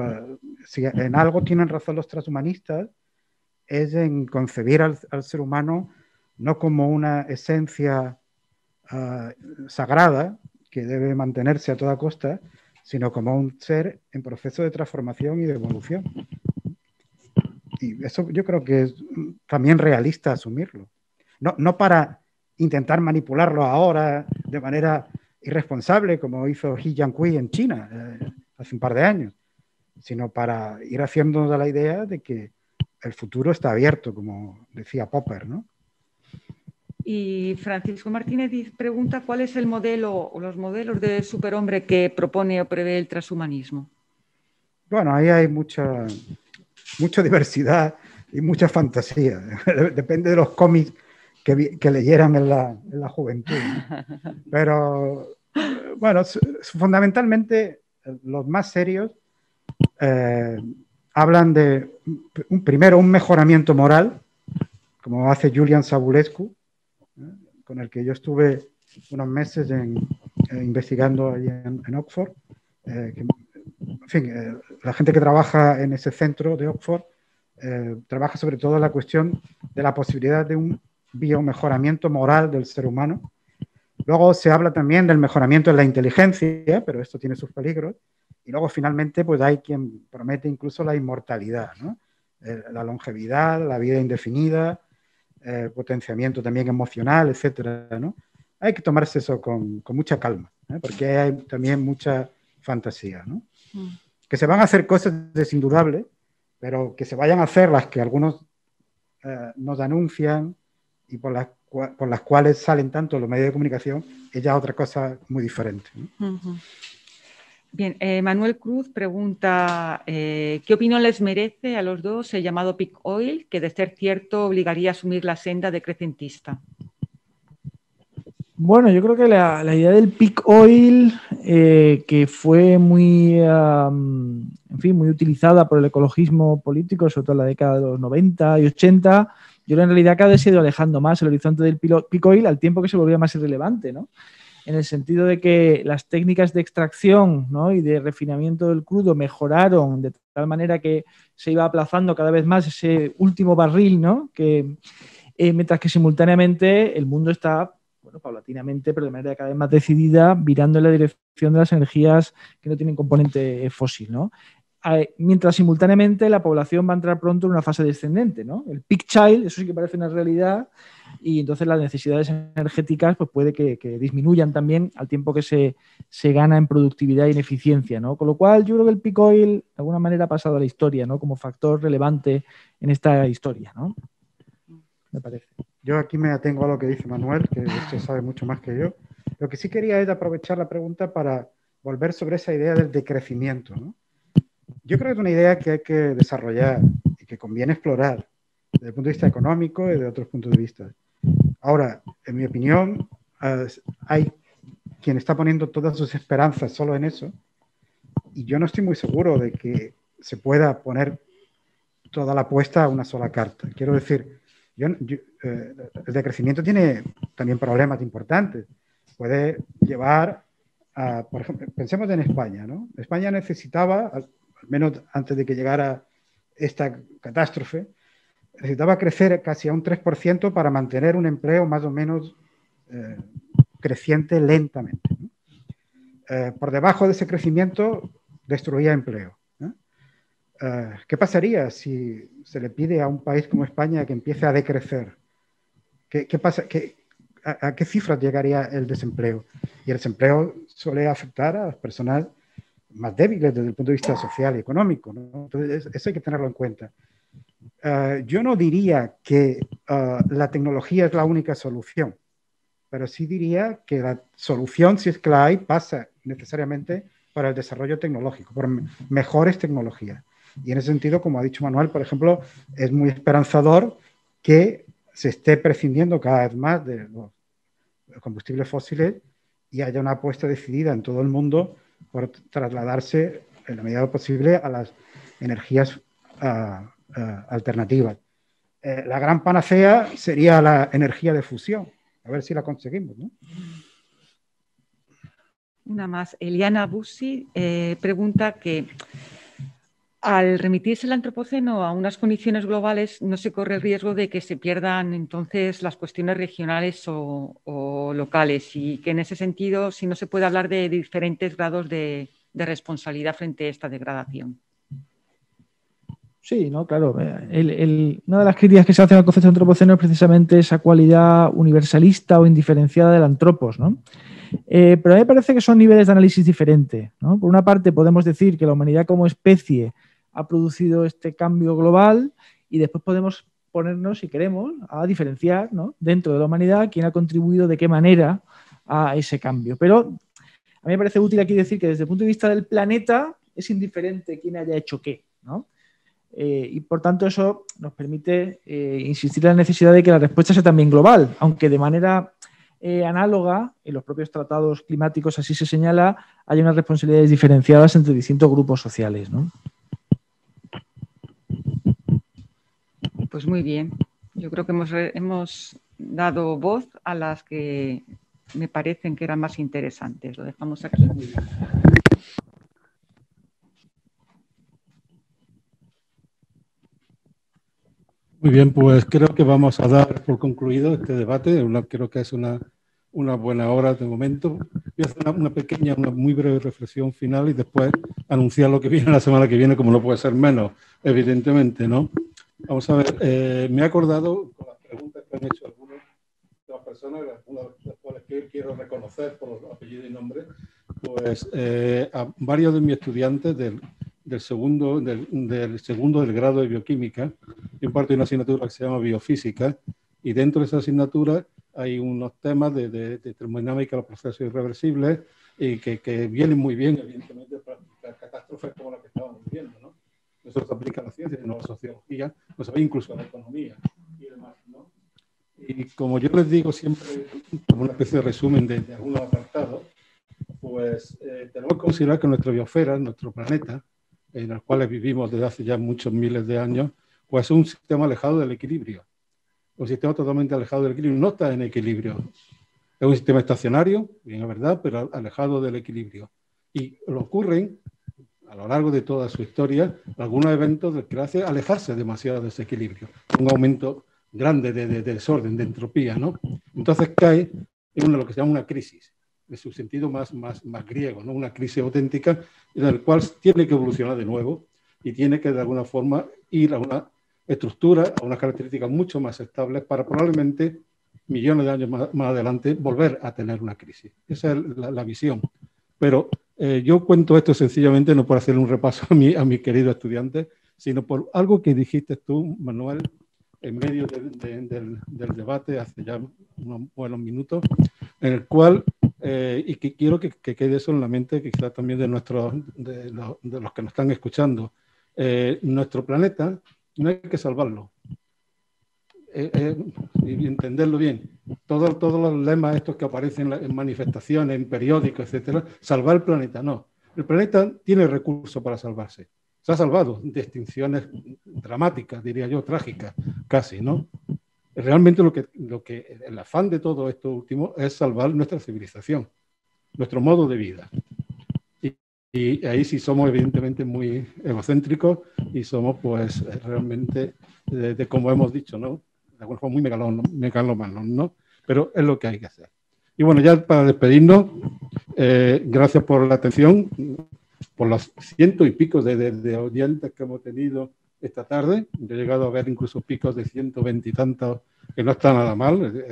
[SPEAKER 5] si en algo tienen razón los transhumanistas es en concebir al ser humano no como una esencia sagrada que debe mantenerse a toda costa, sino como un ser en proceso de transformación y de evolución. Y eso yo creo que es también realista asumirlo. No para intentar manipularlo ahora de manera irresponsable, como hizo He Jiankui en China hace un par de años, sino para ir haciéndonos a la idea de que el futuro está abierto, como decía Popper, ¿no?
[SPEAKER 1] Y Francisco Martínez pregunta cuál es el modelo o los modelos de superhombre que propone o prevé el transhumanismo.
[SPEAKER 5] Bueno, ahí hay mucha diversidad y mucha fantasía. Depende de los cómics que leyeran en la juventud, ¿no? Pero, bueno, fundamentalmente los más serios hablan de, primero, un mejoramiento moral, como hace Julian Savulescu, con el que yo estuve unos meses investigando allí en Oxford. En fin, la gente que trabaja en ese centro de Oxford trabaja sobre todo en la cuestión de la posibilidad de un biomejoramiento moral del ser humano. Luego se habla también del mejoramiento de la inteligencia, pero esto tiene sus peligros. Y luego finalmente pues hay quien promete incluso la inmortalidad, ¿no? La longevidad, la vida indefinida, potenciamiento también emocional, etcétera, ¿no? Hay que tomarse eso con mucha calma, porque hay también mucha fantasía, ¿no? Que se van a hacer cosas es indudable, pero que se vayan a hacer las que algunos nos anuncian y por las cuales salen tanto los medios de comunicación, es ya otra cosa muy diferente, ¿no?
[SPEAKER 1] Bien, Manuel Cruz pregunta ¿qué opinión les merece a los dos el llamado peak oil, que de ser cierto obligaría a asumir la senda decrecentista?
[SPEAKER 4] Bueno, yo creo que la idea del peak oil, que fue muy, en fin, muy utilizada por el ecologismo político, sobre todo en la década de los 90 y 80, yo creo en realidad cada vez se ha ido alejando más el horizonte del peak oil al tiempo que se volvía más irrelevante, ¿no? En el sentido de que las técnicas de extracción, ¿no?, y de refinamiento del crudo mejoraron de tal manera que se iba aplazando cada vez más ese último barril, ¿no?, mientras que simultáneamente el mundo está, bueno, paulatinamente, pero de manera cada vez más decidida, virando en la dirección de las energías que no tienen componente fósil, ¿no? Mientras simultáneamente la población va a entrar pronto en una fase descendente, ¿no? El peak child, eso sí que parece una realidad, y entonces las necesidades energéticas pues puede que disminuyan también al tiempo que se gana en productividad y en eficiencia, ¿no? Con lo cual yo creo que el peak oil de alguna manera ha pasado a la historia, ¿no?, como factor relevante en esta historia, ¿no? Me parece.
[SPEAKER 5] Yo aquí me atengo a lo que dice Manuel, que esto sabe mucho más que yo. Lo que sí quería es aprovechar la pregunta para volver sobre esa idea del decrecimiento, ¿no? Yo creo que es una idea que hay que desarrollar y que conviene explorar desde el punto de vista económico y de otros puntos de vista. Ahora, en mi opinión, hay quien está poniendo todas sus esperanzas solo en eso, y yo no estoy muy seguro de que se pueda poner toda la apuesta a una sola carta. Quiero decir, el decrecimiento tiene también problemas importantes. Puede llevar a, por ejemplo, pensemos en España, ¿no? España necesitaba, al menos antes de que llegara esta catástrofe, necesitaba crecer casi a un 3% para mantener un empleo más o menos creciente lentamente, ¿no? Por debajo de ese crecimiento destruía empleo. ¿Qué pasaría si se le pide a un país como España que empiece a decrecer? ¿Qué pasa? ¿A qué cifras llegaría el desempleo? Y el desempleo suele afectar a las personas más débiles desde el punto de vista social y económico, ¿no? Entonces, eso hay que tenerlo en cuenta. Yo no diría que la tecnología es la única solución, pero sí diría que la solución, si es que la hay, pasa necesariamente por el desarrollo tecnológico, por mejores tecnologías. Y en ese sentido, como ha dicho Manuel, por ejemplo, es muy esperanzador que se esté prescindiendo cada vez más de los combustibles fósiles y haya una apuesta decidida en todo el mundo por trasladarse en la medida posible a las energías alternativas. La gran panacea sería la energía de fusión. A ver si la conseguimos, ¿no?
[SPEAKER 1] Una más. Eliana Bussi pregunta que al remitirse el antropoceno a unas condiciones globales, ¿no se corre el riesgo de que se pierdan entonces las cuestiones regionales o locales? Y que en ese sentido, si no se puede hablar de diferentes grados de responsabilidad frente a esta degradación.
[SPEAKER 4] Sí, no, claro. Una de las críticas que se hacen al concepto de antropoceno es precisamente esa cualidad universalista o indiferenciada del antropos, ¿no? Pero a mí me parece que son niveles de análisis diferentes, ¿no? Por una parte, podemos decir que la humanidad como especie ha producido este cambio global y después podemos ponernos, si queremos, a diferenciar, ¿no?, dentro de la humanidad quién ha contribuido de qué manera a ese cambio. Pero a mí me parece útil aquí decir que desde el punto de vista del planeta es indiferente quién haya hecho qué, ¿no? Y por tanto eso nos permite insistir en la necesidad de que la respuesta sea también global, aunque de manera análoga, en los propios tratados climáticos así se señala, hay unas responsabilidades diferenciadas entre distintos grupos sociales, ¿no?
[SPEAKER 1] Pues muy bien. Yo creo que hemos dado voz a las que me parecen que eran más interesantes. Lo dejamos aquí.
[SPEAKER 3] Muy bien, pues creo que vamos a dar por concluido este debate. Creo que es una buena hora de momento. Voy a hacer una muy breve reflexión final y después anunciar lo que viene la semana que viene, como no puede ser menos, evidentemente, ¿no? Vamos a ver, me he acordado con las preguntas que han hecho algunas de las personas, algunas de las cuales quiero reconocer por los apellidos y nombres, pues a varios de mis estudiantes del segundo del grado de bioquímica. Yo imparto una asignatura que se llama biofísica y dentro de esa asignatura hay unos temas de termodinámica de los procesos irreversibles y que vienen muy bien, evidentemente, para catástrofes como la que estábamos viviendo, ¿no? Eso se aplica a la ciencia, no a la sociología, no se ve incluso a la economía y demás, ¿no? Y como yo les digo siempre, como una especie de resumen de algunos apartados, pues tenemos que considerar que nuestra biosfera, nuestro planeta, en el cual vivimos desde hace ya muchos miles de años, pues es un sistema alejado del equilibrio. Un sistema totalmente alejado del equilibrio. No está en equilibrio. Es un sistema estacionario, bien es verdad, pero alejado del equilibrio. Y lo ocurren, a lo largo de toda su historia, algunos eventos que hace alejarse demasiado de ese equilibrio. Un aumento grande de desorden, de entropía, ¿no? Entonces cae en lo que se llama una crisis, en su sentido más griego, ¿no? Una crisis auténtica en la cual tiene que evolucionar de nuevo y tiene que de alguna forma ir a una estructura, a unas características mucho más estables para probablemente millones de años más adelante volver a tener una crisis. Esa es la visión. Pero yo cuento esto sencillamente no por hacer un repaso a mi querido estudiante, sino por algo que dijiste tú, Manuel, en medio del debate hace ya unos buenos minutos, en el cual, y que quiero que quede eso en la mente, quizás también de los que nos están escuchando, nuestro planeta no hay que salvarlo. y entenderlo bien, todos los lemas estos que aparecen en manifestaciones, en periódicos, etcétera, salvar el planeta, no. El planeta tiene recursos para salvarse. Se ha salvado de extinciones dramáticas, diría yo, trágicas, casi, ¿no? Realmente el afán de todo esto último es salvar nuestra civilización, nuestro modo de vida. Y ahí sí somos evidentemente muy egocéntricos y somos pues realmente, como hemos dicho, ¿no? De alguna forma muy megalomanos, ¿no? Pero es lo que hay que hacer. Y bueno, ya para despedirnos, gracias por la atención, por los cientos y picos de oyentes que hemos tenido esta tarde. Yo he llegado a ver incluso picos de 120 y tantos, que no está nada mal.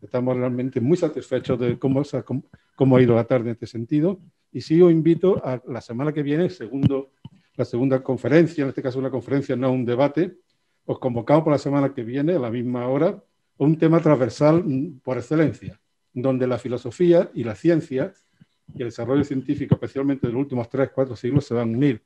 [SPEAKER 3] Estamos realmente muy satisfechos de cómo ha ido la tarde en este sentido. Y sí os invito a la semana que viene, la segunda conferencia, en este caso una conferencia, no un debate. Os convocamos para la semana que viene, a la misma hora, un tema transversal por excelencia, donde la filosofía y la ciencia y el desarrollo científico, especialmente de los últimos 3-4 siglos, se van a unir.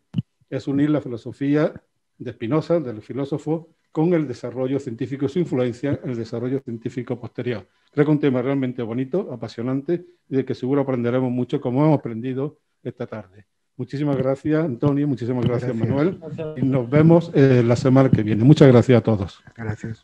[SPEAKER 3] Es unir la filosofía de Spinoza, del filósofo, con el desarrollo científico, su influencia en el desarrollo científico posterior. Creo que es un tema realmente bonito, apasionante, y de que seguro aprenderemos mucho, como hemos aprendido esta tarde. Muchísimas gracias, Antonio, muchísimas gracias, Manuel, y nos vemos la semana que viene. Muchas gracias a todos.
[SPEAKER 5] Gracias.